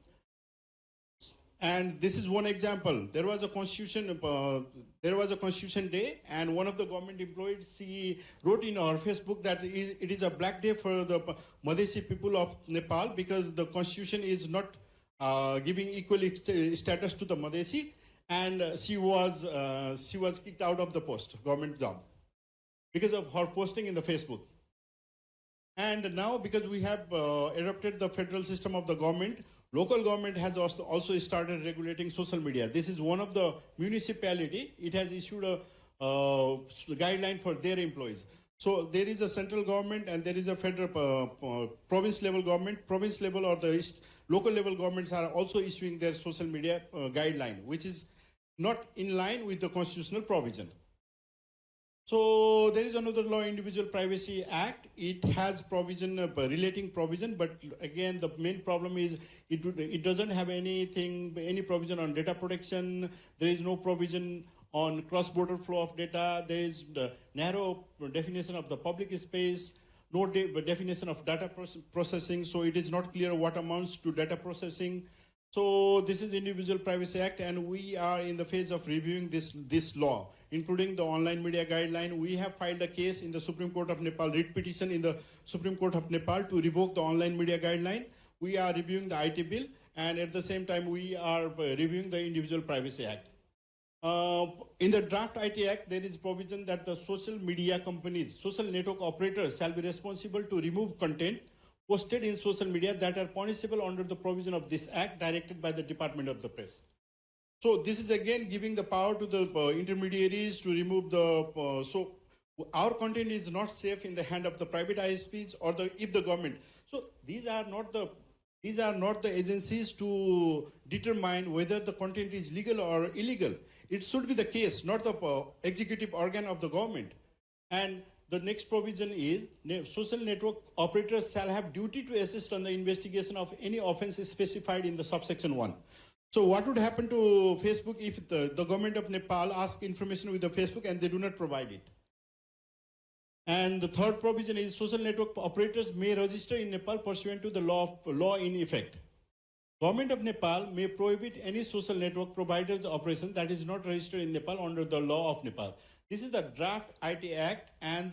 And this is one example. There was a constitution day, and one of the government employees, she wrote in her Facebook that it is a black day for the Madhesi people of Nepal because the constitution is not giving equal status to the Madhesi, and she was kicked out of the government job because of her posting in the Facebook. And now, because we have adopted the federal system of the government, local government has also started regulating social media. This is one of the municipality. It has issued a guideline for their employees. So there is a central government and there is a federal province level government. Province level or the local level governments are also issuing their social media guideline, which is not in line with the constitutional provision. So there is another law, Individual Privacy Act. It has provision, relating provision, but again, the main problem is it doesn't have any provision on data protection. There is no provision on cross-border flow of data. There is the narrow definition of the public space, no definition of data processing. So it is not clear what amounts to data processing. So this is Individual Privacy Act, and we are in the phase of reviewing this law, including the online media guideline. We have filed a case in the Supreme Court of Nepal, writ petition in the Supreme Court of Nepal to revoke the online media guideline. We are reviewing the IT bill, and at the same time, we are reviewing the Individual Privacy Act. In the draft IT Act, there is provision that the social media companies, social network operators shall be responsible to remove content posted in social media that are punishable under the provision of this act directed by the Department of the Press. So this is again giving the power to the intermediaries to remove the, so our content is not safe in the hand of the private ISPs or if the government. So these are not the agencies to determine whether the content is legal or illegal. It should be the case, not the executive organ of the government. And the next provision is social network operators shall have duty to assist on the investigation of any offense specified in the subsection 1. So what would happen to Facebook if the government of Nepal asks information with the Facebook and they do not provide it? And the third provision is social network operators may register in Nepal pursuant to the law in effect. Government of Nepal may prohibit any social network provider's operation that is not registered in Nepal under the law of Nepal. This is the draft IT Act, and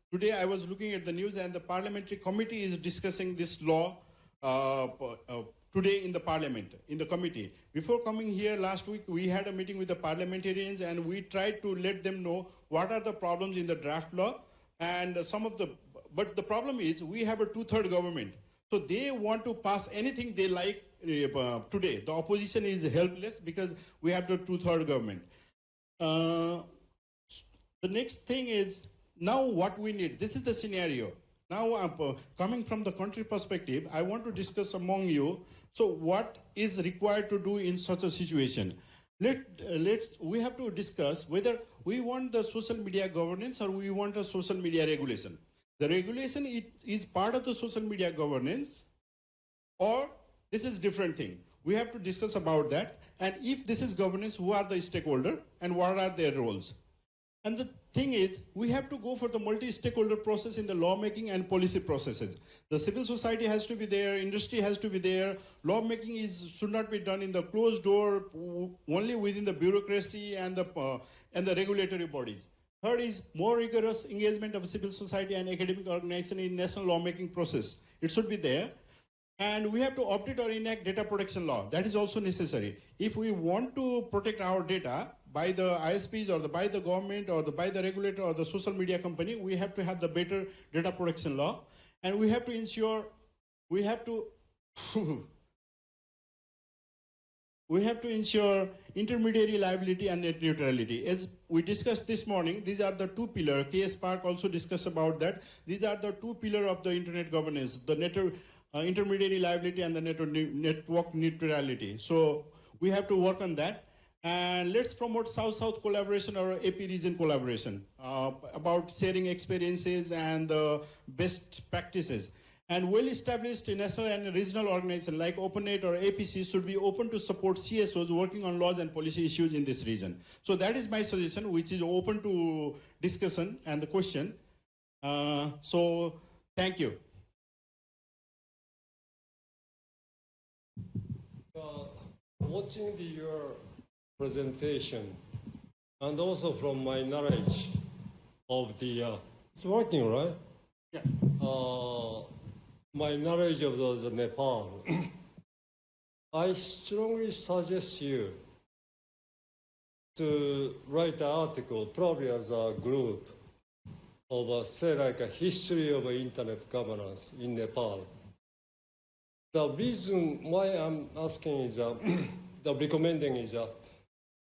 today I was looking at the news, and the parliamentary committee is discussing this law today in the parliament, in the committee. Before coming here last week, we had a meeting with the parliamentarians, and we tried to let them know what are the problems in the draft law, and but the problem is we have a two-third government. So they want to pass anything they like today. The opposition is helpless because we have the two-third government. The next thing is now what we need. This is the scenario. Now, coming from the country perspective, I want to discuss among you. So what is required to do in such a situation? We have to discuss whether we want the social media governance or we want a social media regulation. The regulation is part of the social media governance, or this is different thing. We have to discuss about that. And if this is governance, who are the stakeholders and what are their roles? And the thing is, we have to go for the multi-stakeholder process in the lawmaking and policy processes. The civil society has to be there, industry has to be there. Lawmaking should not be done in the closed door, only within the bureaucracy and the regulatory bodies. Third is more rigorous engagement of civil society and academic organization in national lawmaking process. It should be there. And we have to update or enact data protection law. That is also necessary. If we want to protect our data by the ISPs or by the government or by the regulator or the social media company, we have to have the better data protection law. And we have to ensure, we have to ensure intermediary liability and net neutrality. As we discussed this morning, these are the two pillars. K.S. Park also discussed about that. These are the two pillars of the internet governance, the intermediary liability and the network neutrality. So we have to work on that. And let's promote South-South collaboration or AP region collaboration about sharing experiences and best practices. And well-established national and regional organizations like OpenNet or APC should be open to support CSOs working on laws and policy issues in this region. So that is my suggestion, which is open to discussion and the question. So thank you. Watching your presentation, and also from my knowledge of the, it's working, right? Yeah. My knowledge of the Nepal, I strongly suggest you to write an article, probably as a group, of say like a history of internet governance in Nepal. The reason why I'm asking is, the recommending is,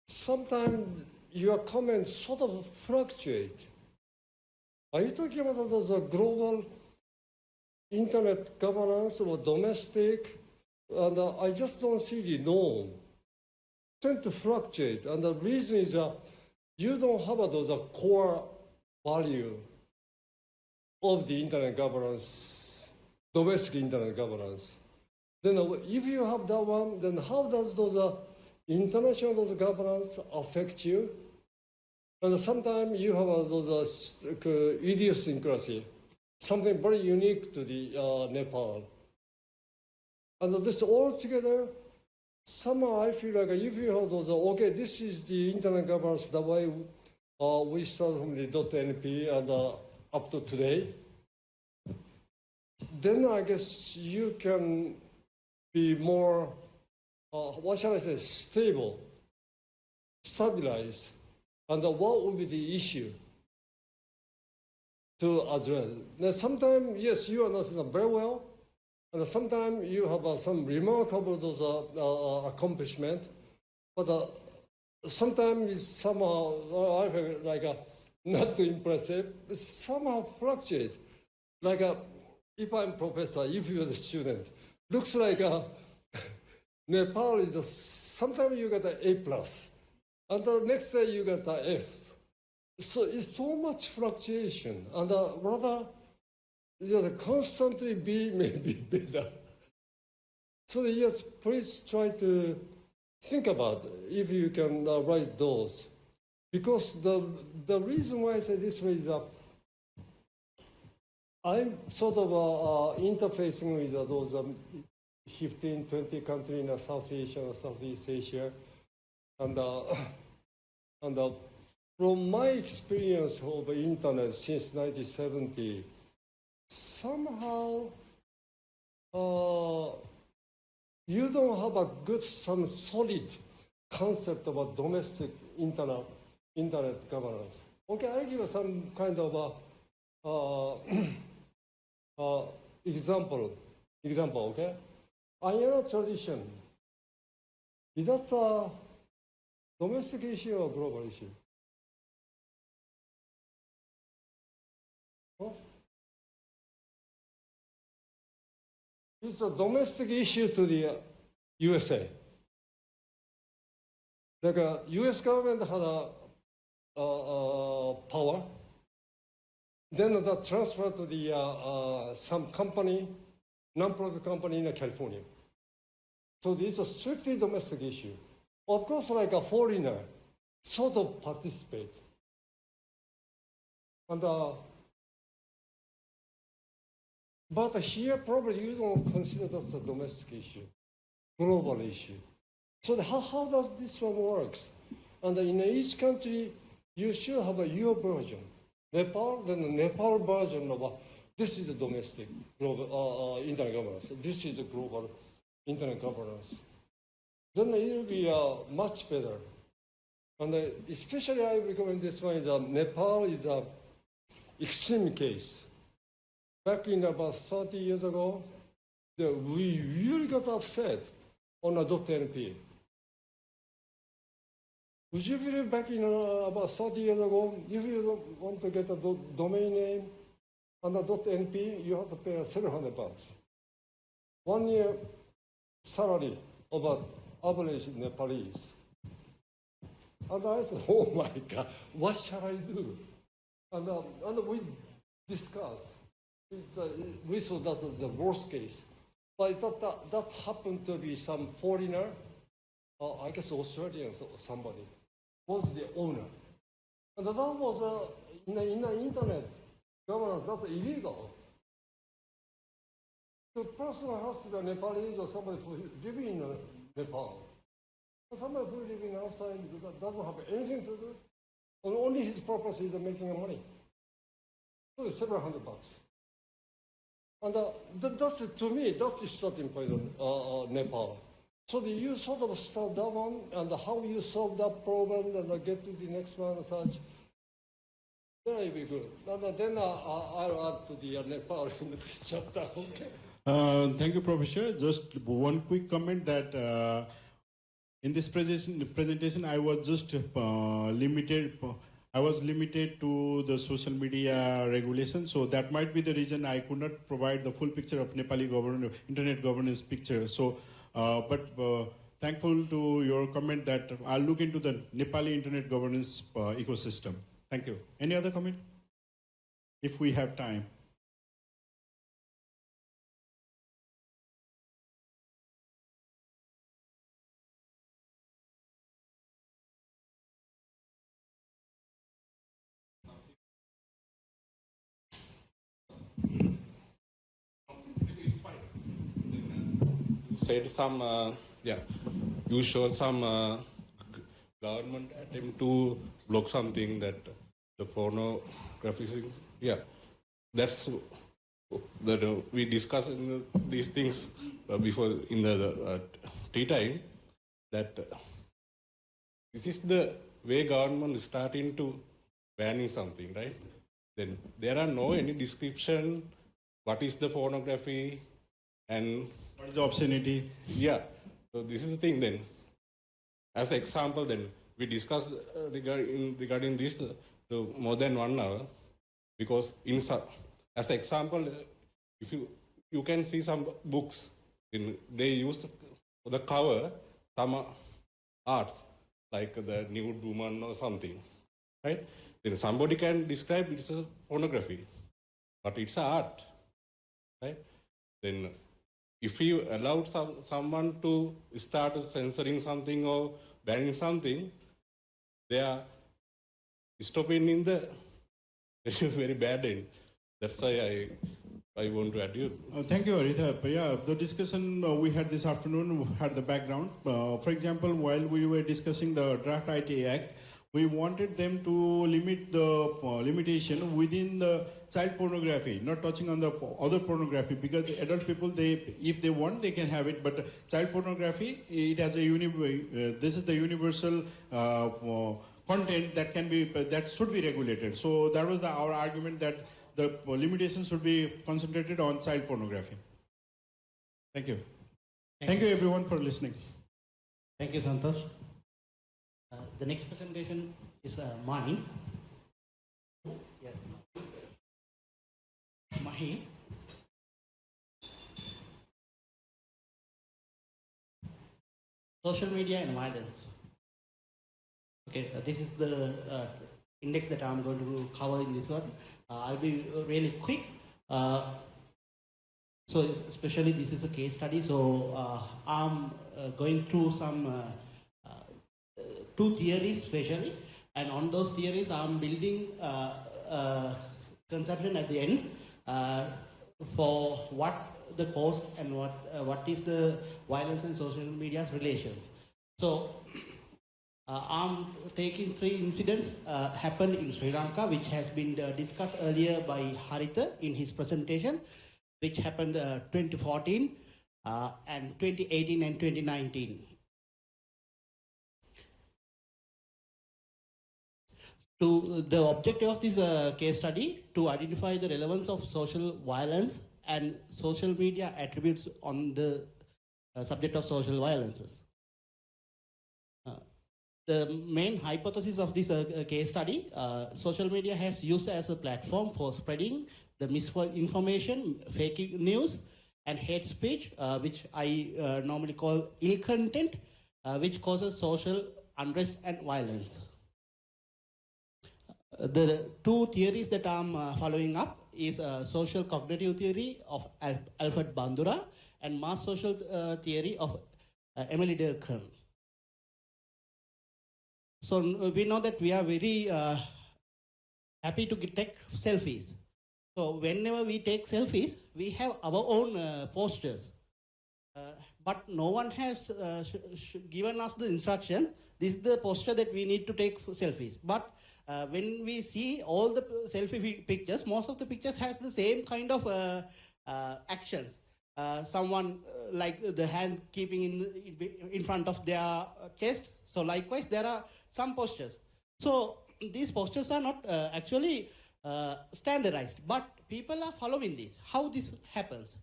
sometimes your comments sort of fluctuate. Are you talking about those global internet governance or domestic? And I just don't see the norm. Tend to fluctuate, and the reason is you don't have those core value of the internet governance, domestic internet governance. Then if you have that one, then how does those international governance affect you? And sometimes you have those idiosyncrasy, something very unique to the Nepal. And this all together, somehow I feel like if you have those, okay, this is the internet governance, the way we start from the .np and up to today, then I guess you can be more, what shall I say, stable, stabilized, and what would be the issue to address? Now, sometimes, yes, you understand very well, and sometimes you have some remarkable those accomplishments, but sometimes it's somehow I feel like not too impressive. It's somehow fluctuate. Like if I'm professor, if you're the student, looks like Nepal is sometimes you get an A+, and the next day you get an F. So it's so much fluctuation, and rather just constantly be maybe better. So yes, please try to think about if you can write those, because the reason why I say this way is I'm sort of interfacing with those 15, 20 countries in South Asia or Southeast Asia. And from my experience of the internet since 1970, somehow you don't have a good, some solid concept about domestic internet governance. Okay, I'll give you some kind of example, okay? Ayana tradition, is that a domestic issue or global issue? Huh? It's a domestic issue to the USA. Like US government had a power. Then that transfer to the some company, non-profit company in California. So this is a strictly domestic issue. Of course, like a foreigner sort of participate. And but here probably you don't consider that a domestic issue, global issue. So how does this one works? And in each country, you should have your version. Nepal, then the Nepal version of this is a domestic global internet governance. This is a global internet governance. Then it will be much better. And especially I recommend this one is Nepal is an extreme case. Back in about 30 years ago, we really got upset on a .np. Would you believe back in about 30 years ago, if you don't want to get a domain name and a .np, you have to pay $700. 1 year salary of an average Nepalese. And I said, oh my God, what shall I do? And we discussed. We thought that's the worst case. But that happened to be some foreigner, I guess Australian or somebody, was the owner. And that was in the internet governance, that's illegal. The person has to be a Nepalese or somebody who living in Nepal. Somebody who living outside doesn't have anything to do. And only his purpose is making money. So it's $700. And that's, to me, that's the starting point of Nepal. So you sort of start that one, and how you solve that problem, and get to the next one and such, that will be good. And then I'll add to the Nepal in this chapter, okay? Thank you, Professor. Just one quick comment that in this presentation, I was just limited to the social media regulation, so that might be the reason I could not provide the full picture of Nepali internet governance picture. So, but thankful to your comment that I'll look into the Nepali internet governance ecosystem. Thank you. Any other comment? If we have time. Said some, you showed some government attempt to block something that the pornography things. Yeah, that's that we discussed in these things before in the tea time. That this is the way government is starting to banning something, right? Then there are no any description what is the pornography and what is the obscenity? Yeah. So this is the thing then. As an example then, we discussed regarding this more than 1 hour, because as an example, if you can see some books, they use for the cover some arts, like the nude woman or something, right? Then somebody can describe it's a pornography, but it's art, right? Then if you allowed someone to start censoring something or banning something, they are stopping in the very bad end. That's why I want to add you. Thank you, Arita. Yeah, the discussion we had this afternoon had the background. For example, while we were discussing the Draft IT Act, we wanted them to limit the limitation within the child pornography, not touching on the other pornography, because the adult people, if they want, they can have it. But child pornography, it has this is the universal content that should be regulated. So that was our argument, that the limitations should be concentrated on child pornography. Thank you. Thank you everyone for listening. Thank you, Santosh. The next presentation is mine. Yeah. Mahi. Social media and violence. Okay, this is the index that I'm going to cover in this one. I'll be really quick. So especially this is a case study, so I'm going through some two theories especially, and on those theories I'm building conception at the end for what the cause and what is the violence and social media's relations. So I'm taking 3 incidents happened in Sri Lanka, which has been discussed earlier by Haritha in his presentation, which happened 2014 and 2018 and 2019. The objective of this case study to identify the relevance of social violence and social media attributes on the subject of social violences. The main hypothesis of this case study, social media has used as a platform for spreading the misinformation, fake news, and hate speech, which I normally call ill content, which causes social unrest and violence. The 2 theories that I'm following up is social cognitive theory of Alfred Bandura and mass social theory of Emily Durkheim. So we know that we are very happy to take selfies. So whenever we take selfies, we have our own postures. But no one has given us the instruction, this is the posture that we need to take selfies. But when we see all the selfie pictures, most of the pictures has the same kind of actions. Someone like the hand keeping in front of their chest. So likewise, there are some postures. So these postures are not actually standardized, but people are following this. How this happens?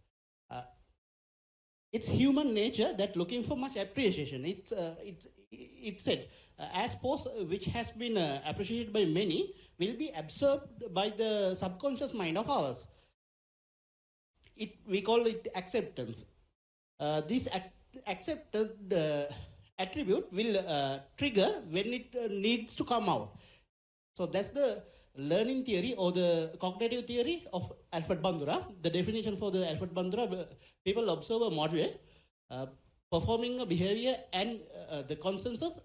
It's human nature that looking for much appreciation. It's said, as pose which has been appreciated by many will be absorbed by the subconscious mind of ours. We call it acceptance. This accepted attribute will trigger when it needs to come out. So that's the learning theory or the cognitive theory of Alfred Bandura. The definition for the Alfred Bandura, people observe a model performing a behavior and the consensus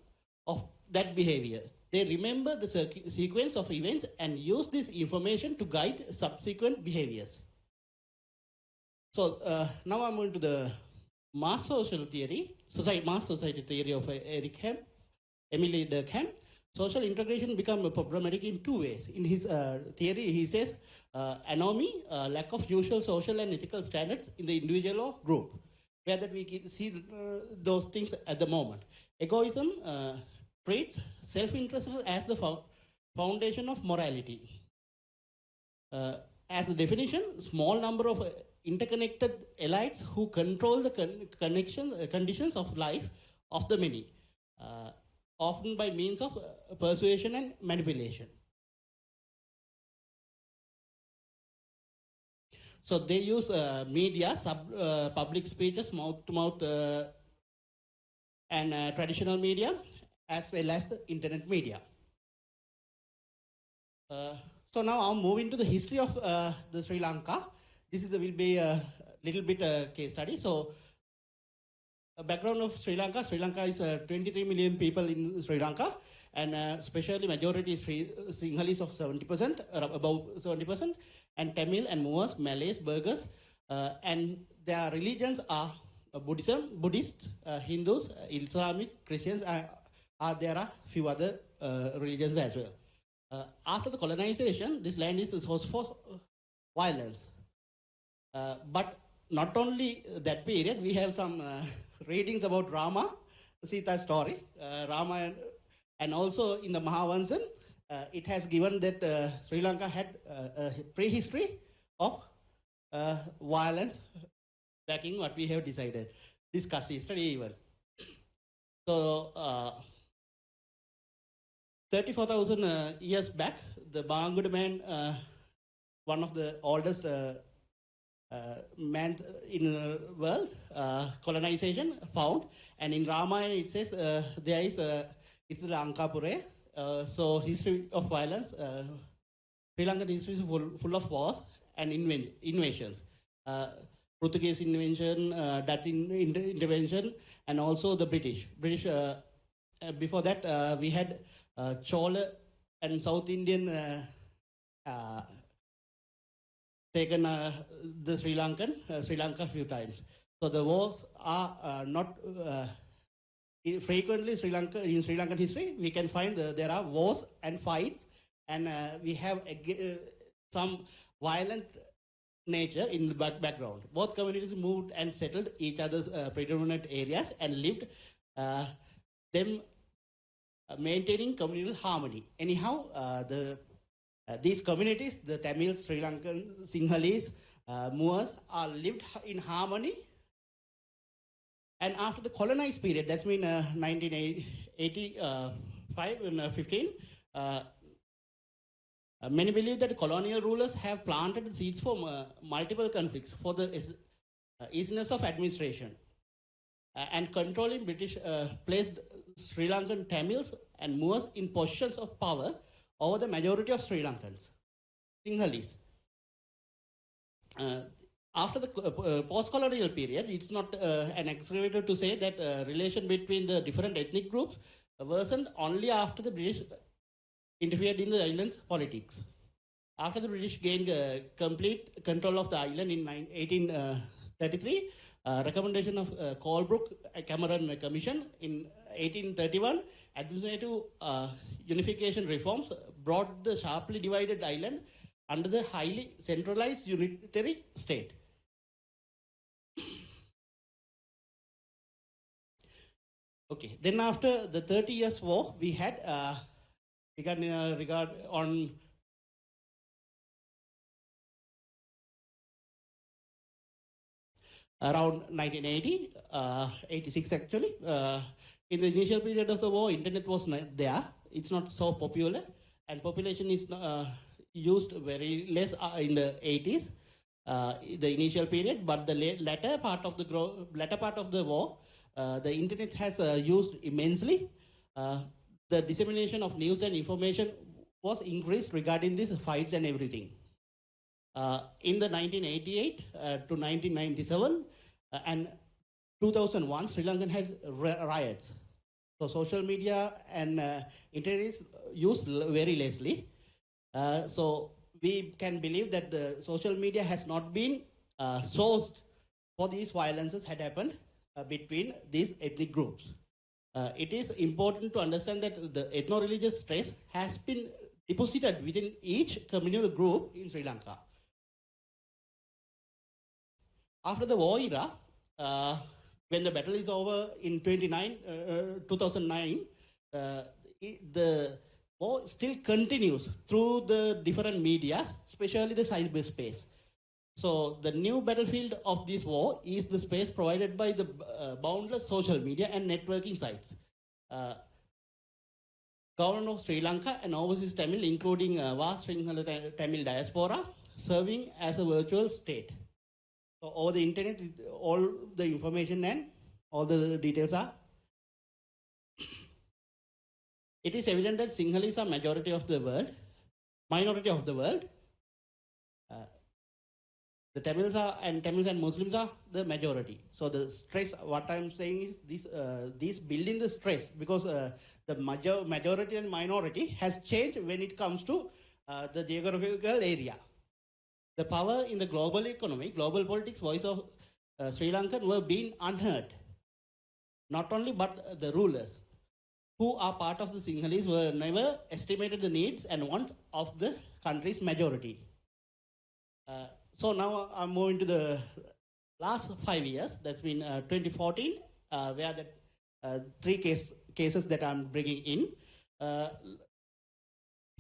of that behavior. They remember the sequence of events and use this information to guide subsequent behaviors. So now I'm going to the mass social theory, mass society theory of Emily Durkheim. Social integration becomes problematic in 2 ways. In his theory, he says anomy, lack of usual social and ethical standards in the individual or group, where that we can see those things at the moment. Egoism treats self-interest as the foundation of morality. As the definition, small number of interconnected elites who control the conditions of life of the many, often by means of persuasion and manipulation. So they use media, public speeches, mouth-to-mouth, and traditional media, as well as the internet media. So now I'll move into the history of the Sri Lanka. This will be a little bit case study. So the background of Sri Lanka. Sri Lanka is 23 million people in Sri Lanka, and especially majority is Sinhalese of 70%, about 70%, and Tamil and Moors, Malays, Burghers, and their religions are Buddhists, Hindus, Islamic, Christians, there are few other religions as well. After the colonization, this land is a source for violence. But not only that period, we have some readings about Rama, Sita's story, Rama, and also in the Mahavansan, it has given that Sri Lanka had a prehistory of violence backing what we have discussed yesterday even. So 34,000 years back, the Banguda man, one of the oldest man in the world, colonization found, and in Ramayana it says there is it's the Lankapure. So history of violence, Sri Lankan history is full of wars and invasions. Portuguese invasion, Dutch intervention, and also the British. Before that, we had Chola and South Indian taken the Sri Lanka a few times. So the wars are not frequently in Sri Lankan history. We can find there are wars and fights, and we have some violent nature in the background. Both communities moved and settled each other's predominant areas and lived them maintaining communal harmony. Anyhow, these communities, the Tamils, Sri Lankan, Sinhalese, Moors, are lived in harmony. And after the colonized period, that's been 1985 and 15, many believe that colonial rulers have planted the seeds for multiple conflicts for the easiness of administration. And controlling British placed Sri Lankan Tamils and Moors in positions of power over the majority of Sri Lankans, Sinhalese. After the post-colonial period, it's not an exaggeration to say that relation between the different ethnic groups worsened only after the British interfered in the island's politics. After the British gained complete control of the island in 1833, recommendation of Colebrook Cameron Commission in 1831, administrative unification reforms brought the sharply divided island under the highly centralized unitary state. Okay, then after the 30 Years' War, we had begun regard on around 1980, 86 actually. In the initial period of the war, internet was not there. It's not so popular, and population is used very less in the 80s, the initial period. But the latter part of the war, the internet has used immensely. The dissemination of news and information was increased regarding these fights and everything. In the 1988 to 1997 and 2001, Sri Lanka had riots. So social media and internet is used very lessly. So we can believe that the social media has not been sourced for these violences had happened between these ethnic groups. It is important to understand that the ethno-religious stress has been deposited within each communal group in Sri Lanka. After the war era, when the battle is over in 2009, the war still continues through the different medias, especially the cyberspace. So the new battlefield of this war is the space provided by the boundless social media and networking sites. Government of Sri Lanka and overseas Tamil, including vast Tamil diaspora, serving as a virtual state. So over the internet, all the information and all the details are. It is evident that Sinhalese are minority of the world. The Tamils and Muslims are the majority. So the stress, what I'm saying is this building the stress, because the majority and minority has changed when it comes to the geographical area. The power in the global economy, global politics, voice of Sri Lanka were being unheard. Not only but the rulers who are part of the Sinhalese were never estimated the needs and wants of the country's majority. So now I'm moving to the last 5 years. That's been 2014, where the three cases that I'm bringing in.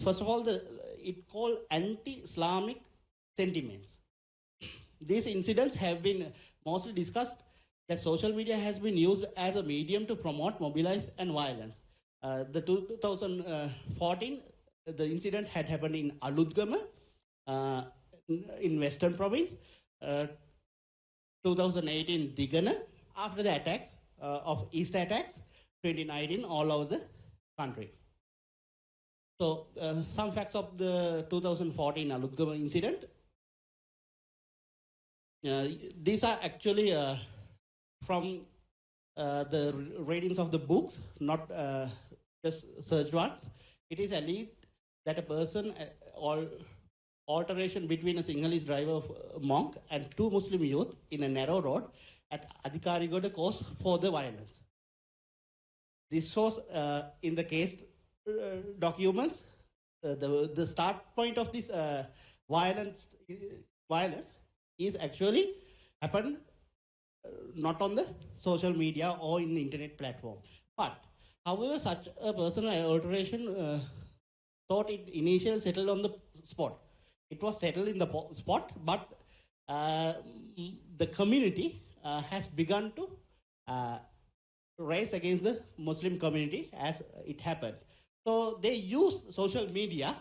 First of all, it called anti-Islamic sentiments. These incidents have been mostly discussed that social media has been used as a medium to promote, mobilize, and violence. The 2014, the incident had happened in Aludgama, in Western Province. 2018, Digana, after the attacks of East attacks, 2019, all over the country. So some facts of the 2014 Aludgama incident. These are actually from the readings of the books, not just searched ones. It is alleged that a person or altercation between a Sinhalese driver monk and two Muslim youth in a narrow road at Kirindigoda caused further violence. This was in the case documents. The start point of this violence is actually happened not on the social media or in the internet platform. But however, such a personal alteration thought it initially settled on the spot. It was settled in the spot, but the community has begun to raise against the Muslim community as it happened. So they use social media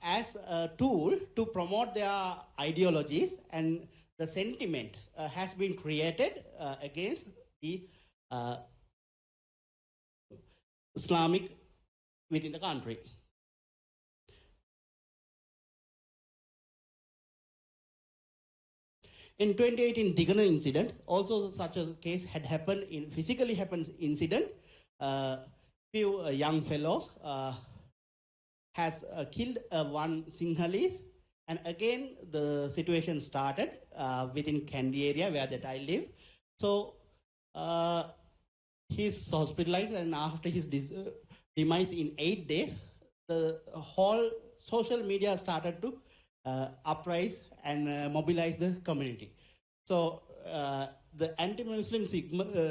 as a tool to promote their ideologies, and the sentiment has been created against the Islamic within the country. In 2018 Digana incident, also such a case had happened in physically happened incident. Few young fellows has killed one Sinhalese, and again the situation started within Kandy area where that I live. So he's hospitalized, and after his demise in 8 days, the whole social media started to uprise and mobilize the community. So the anti-Muslim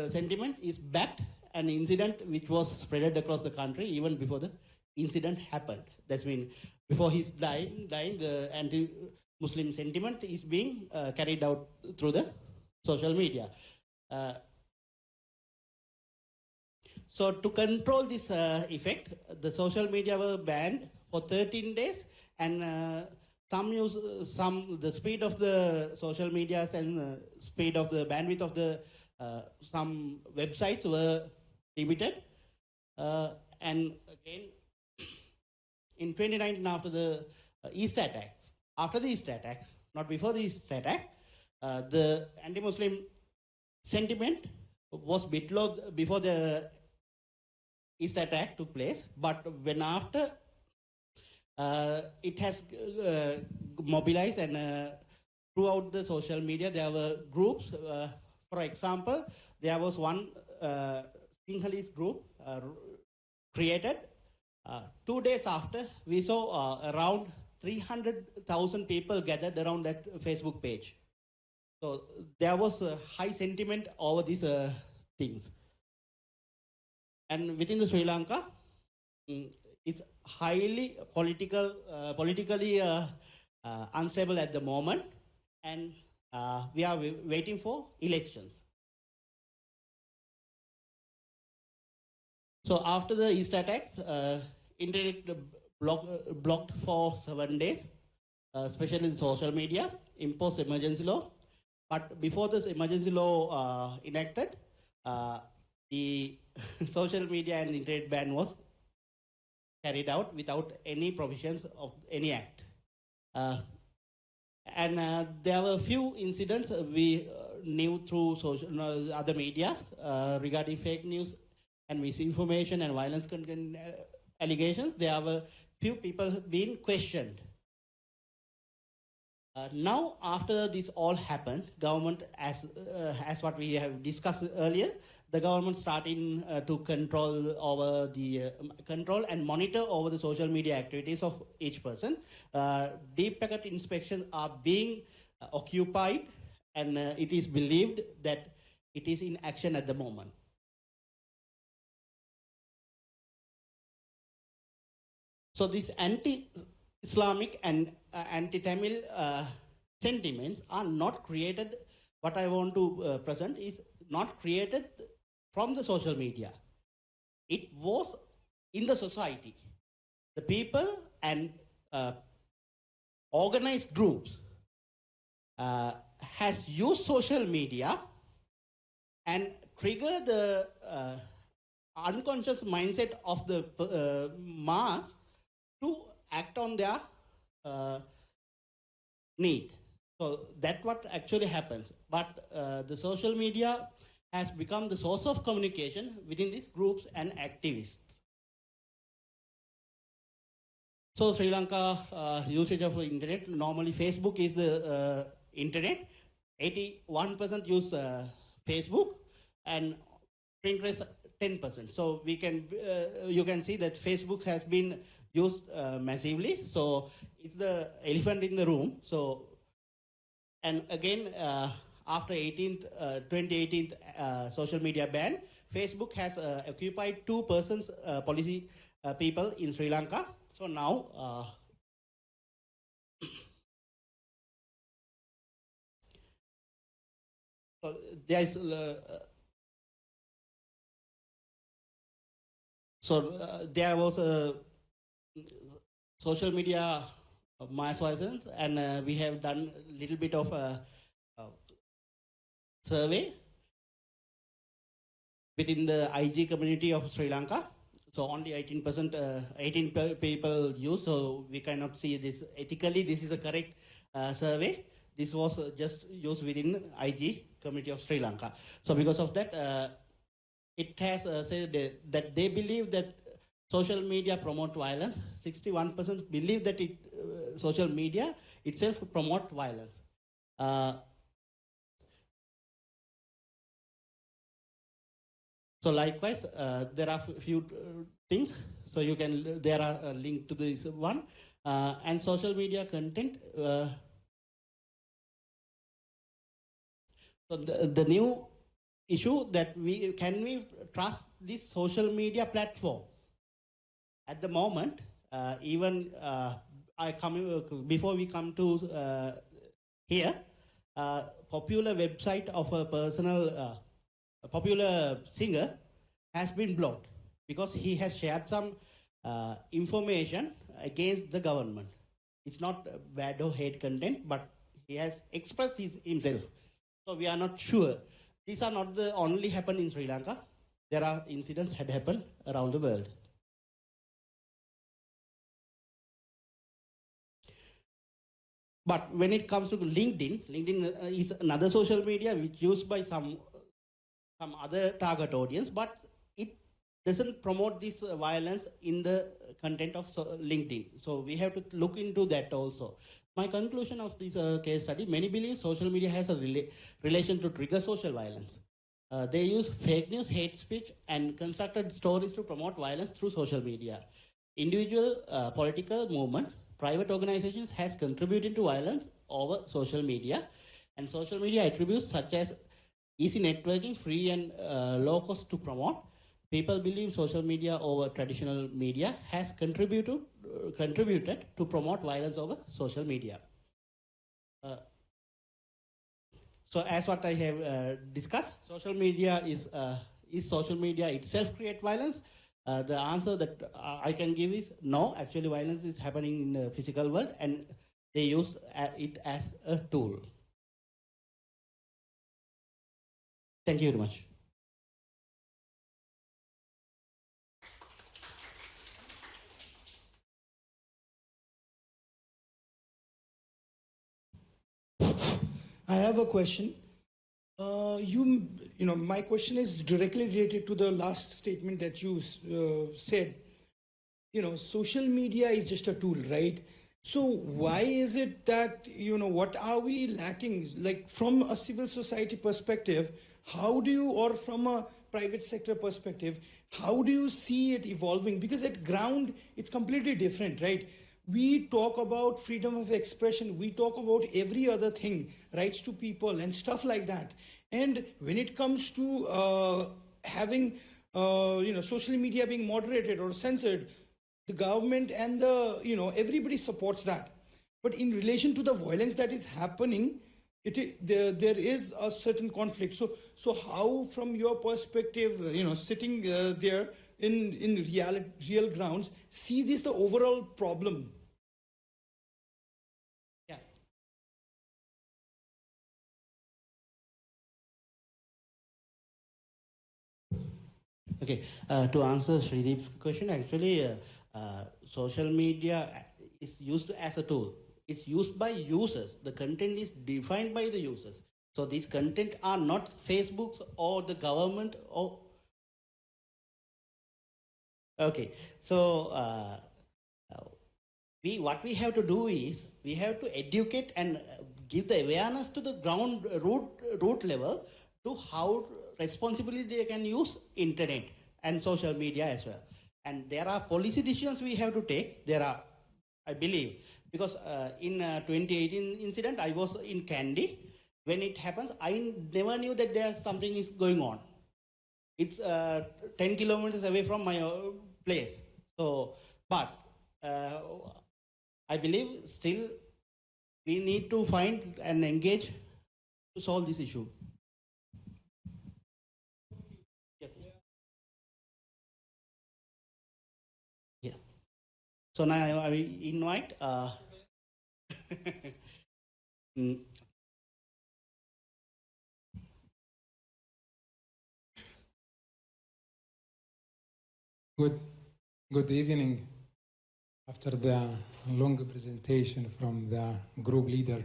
sentiment is backed an incident which was spread across the country even before the incident happened. That's mean before he's dying, the anti-Muslim sentiment is being carried out through the social media. So to control this effect, the social media were banned for 13 days, and the speed of the social medias and speed of the bandwidth of the some websites were limited. And again, in 2019, after the East attacks, after the East attack, not before the East attack, the anti-Muslim sentiment was bit low before the East attack took place, but when after it has mobilized, and throughout the social media there were groups. For example, there was one Sinhalese group created. 2 days after, we saw around 300,000 people gathered around that Facebook page. So there was a high sentiment over these things. And within the Sri Lanka, it's highly politically unstable at the moment, and we are waiting for elections. So after the East attacks, internet blocked for 7 days, especially in social media, imposed emergency law. But before this emergency law enacted, the social media and internet ban was carried out without any provisions of any act. And there were few incidents we knew through other medias regarding fake news and misinformation and violence content allegations. There were few people being questioned. Now, after this all happened, government, as what we have discussed earlier, the government starting to control and monitor over the social media activities of each person. Deep packet inspections are being occupied, and it is believed that it is in action at the moment. So these anti-Islamic and anti-Tamil sentiments are not created. What I want to present is not created from the social media. It was in the society. The people and organized groups has used social media and trigger the unconscious mindset of the mass to act on their need. So that's what actually happens. But the social media has become the source of communication within these groups and activists. So Sri Lanka usage of internet, normally Facebook is the internet. 81% use Facebook and Pinterest 10%. So we can you can see that Facebook has been used massively. So it's the elephant in the room. So and again after 2018 social media ban, Facebook has occupied 2% policy people in Sri Lanka. So now so there is there was a social media mass violence, and we have done a little bit of a survey within the IG community of Sri Lanka. So only 18% people use. So we cannot see this ethically. This is a correct survey. This was just used within IG community of Sri Lanka. So because of that, it has said that they believe that social media promote violence. 61% believe that social media itself promote violence. So likewise, there are few things. So you can, there are a link to this one. And social media content. So the new issue that can we trust this social media platform? At the moment, even before we come to here, popular website of a personal a popular singer has been blocked because he has shared some information against the government. It's not bad or hate content, but he has expressed himself. So we are not sure. These are not the only happen in Sri Lanka. There are incidents had happened around the world. But when it comes to LinkedIn is another social media which used by some other target audience, but it doesn't promote this violence in the content of LinkedIn. So we have to look into that also. My conclusion of this case study, many believe social media has a relation to trigger social violence. They use fake news, hate speech, and constructed stories to promote violence through social media. Individual political movements, private organizations has contributed to violence over social media, and social media attributes such as easy networking, free and low cost to promote. People believe social media over traditional media has contributed to promote violence over social media. So as what I have discussed, social media is social media itself create violence? The answer that I can give is no. Actually, violence is happening in the physical world, and they use it as a tool. Thank you very much. I have a question. My question is directly related to the last statement that you said. Social media is just a tool, right? So why is it that, what are we lacking? Like from a civil society perspective, how do you, or from a private sector perspective, how do you see it evolving? Because at ground, it's completely different, right? We talk about freedom of expression. We talk about every other thing, rights to people and stuff like that. And when it comes to having, social media being moderated or censored, the government and everybody supports that. But in relation to the violence that is happening, there is a certain conflict. So how, from your perspective, sitting there in real grounds, see this the overall problem? Yeah. Okay. To answer Srideep's question, actually, social media is used as a tool. It's used by users. The content is defined by the users. So these content are not Facebook's or the government or. Okay. So what we have to do is we have to educate and give the awareness to the ground root level to how responsibly they can use internet and social media as well. And there are policy decisions we have to take. There are, I believe, because in 2018 incident, I was in Kandy. When it happens, I never knew that there's something is going on. It's 10 kilometers away from my place. So, but I believe still we need to find and engage to solve this issue. Yeah. So now I invite. Good evening. After the long presentation from the group leader,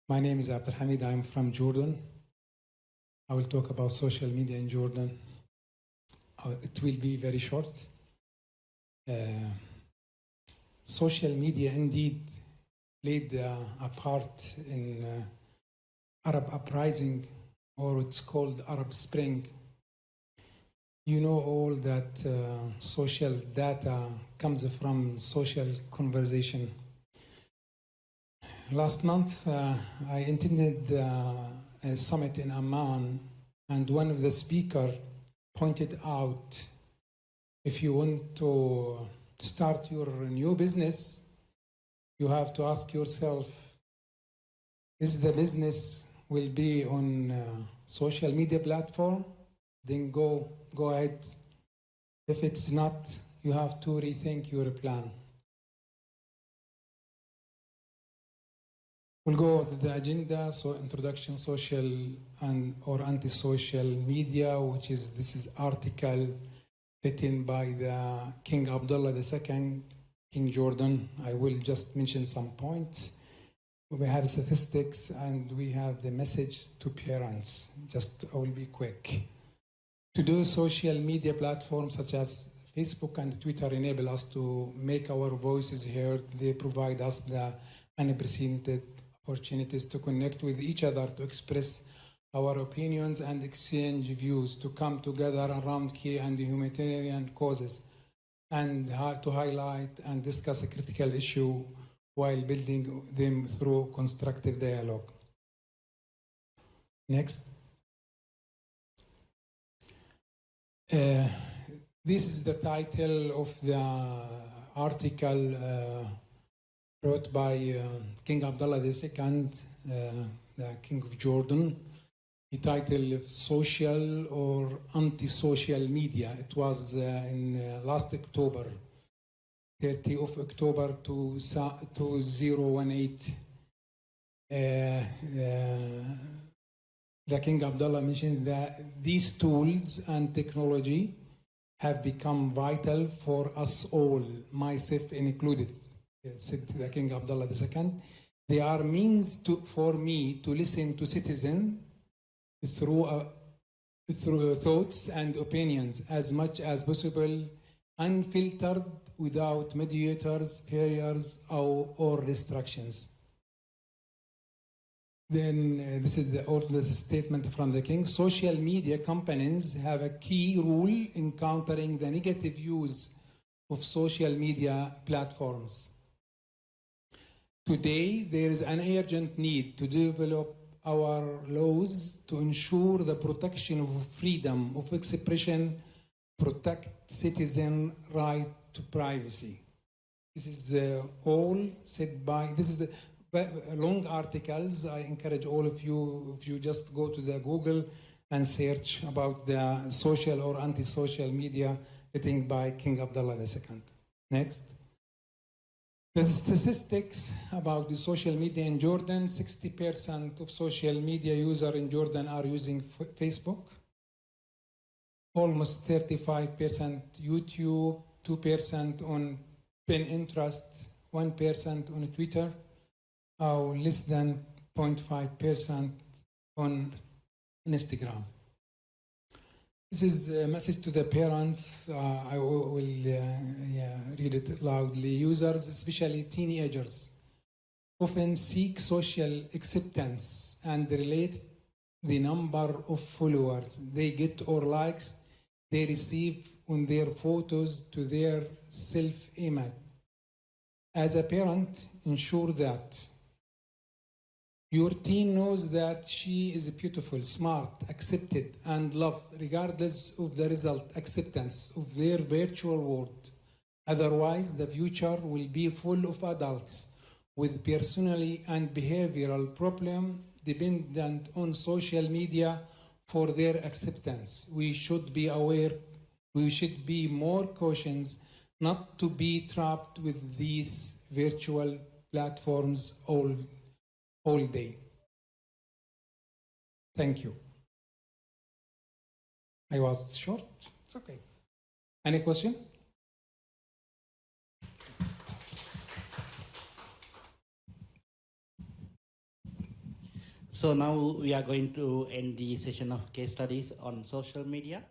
my name is Abdelhamid. I'm from Jordan. I will talk about social media in Jordan. It will be very short. Social media indeed played a part in Arab uprising, or it's called Arab Spring. You know all that social data comes from social conversation. Last month, I attended a summit in Amman, and one of the speakers pointed out, if you want to start your new business, you have to ask yourself, is the business will be on social media platform? Then go ahead. If it's not, you have to rethink your plan. We'll go to the agenda. So introduction, social and or anti-social media, this is article written by the King Abdullah II, King Jordan. I will just mention some points. We have statistics and we have the message to parents. I will be quick. To do social media platforms such as Facebook and Twitter enable us to make our voices heard. They provide us the unprecedented opportunities to connect with each other, to express our opinions and exchange views, to come together around key and humanitarian causes, and to highlight and discuss a critical issue while building them through constructive dialogue. Next. This is the title of the article wrote by King Abdullah II, the King of Jordan. He titled Social or Anti-Social Media. It was in last October, 30 of October 2018. The King Abdullah mentioned that these tools and technology have become vital for us all, myself included, said the King Abdullah II. They are means for me to listen to citizens through thoughts and opinions as much as possible, unfiltered, without mediators, barriers, or restrictions. Then this is the oldest statement from the king. Social media companies have a key role in countering the negative use of social media platforms. Today, there is an urgent need to develop our laws to ensure the protection of freedom of expression, protect citizen right to privacy. This is all said by, this is the long articles. I encourage all of you, if you just go to the Google and search about the social or anti-social media written by King Abdullah II. Next. The statistics about the social media in Jordan, 60% of social media users in Jordan are using Facebook, almost 35% YouTube, 2% on Pinterest, 1% on Twitter, or less than 0.5% on Instagram. This is a message to the parents. I will read it loudly. Users, especially teenagers, often seek social acceptance and relate the number of followers they get or likes they receive on their photos to their self-image. As a parent, ensure that your teen knows that she is beautiful, smart, accepted, and loved, regardless of the result acceptance of their virtual world. Otherwise, the future will be full of adults with personality and behavioral problems dependent on social media for their acceptance. We should be aware, we should be more cautious not to be trapped with these virtual platforms all day. Thank you. I was short. It's okay. Any question? So now we are going to end the session of case studies on social media.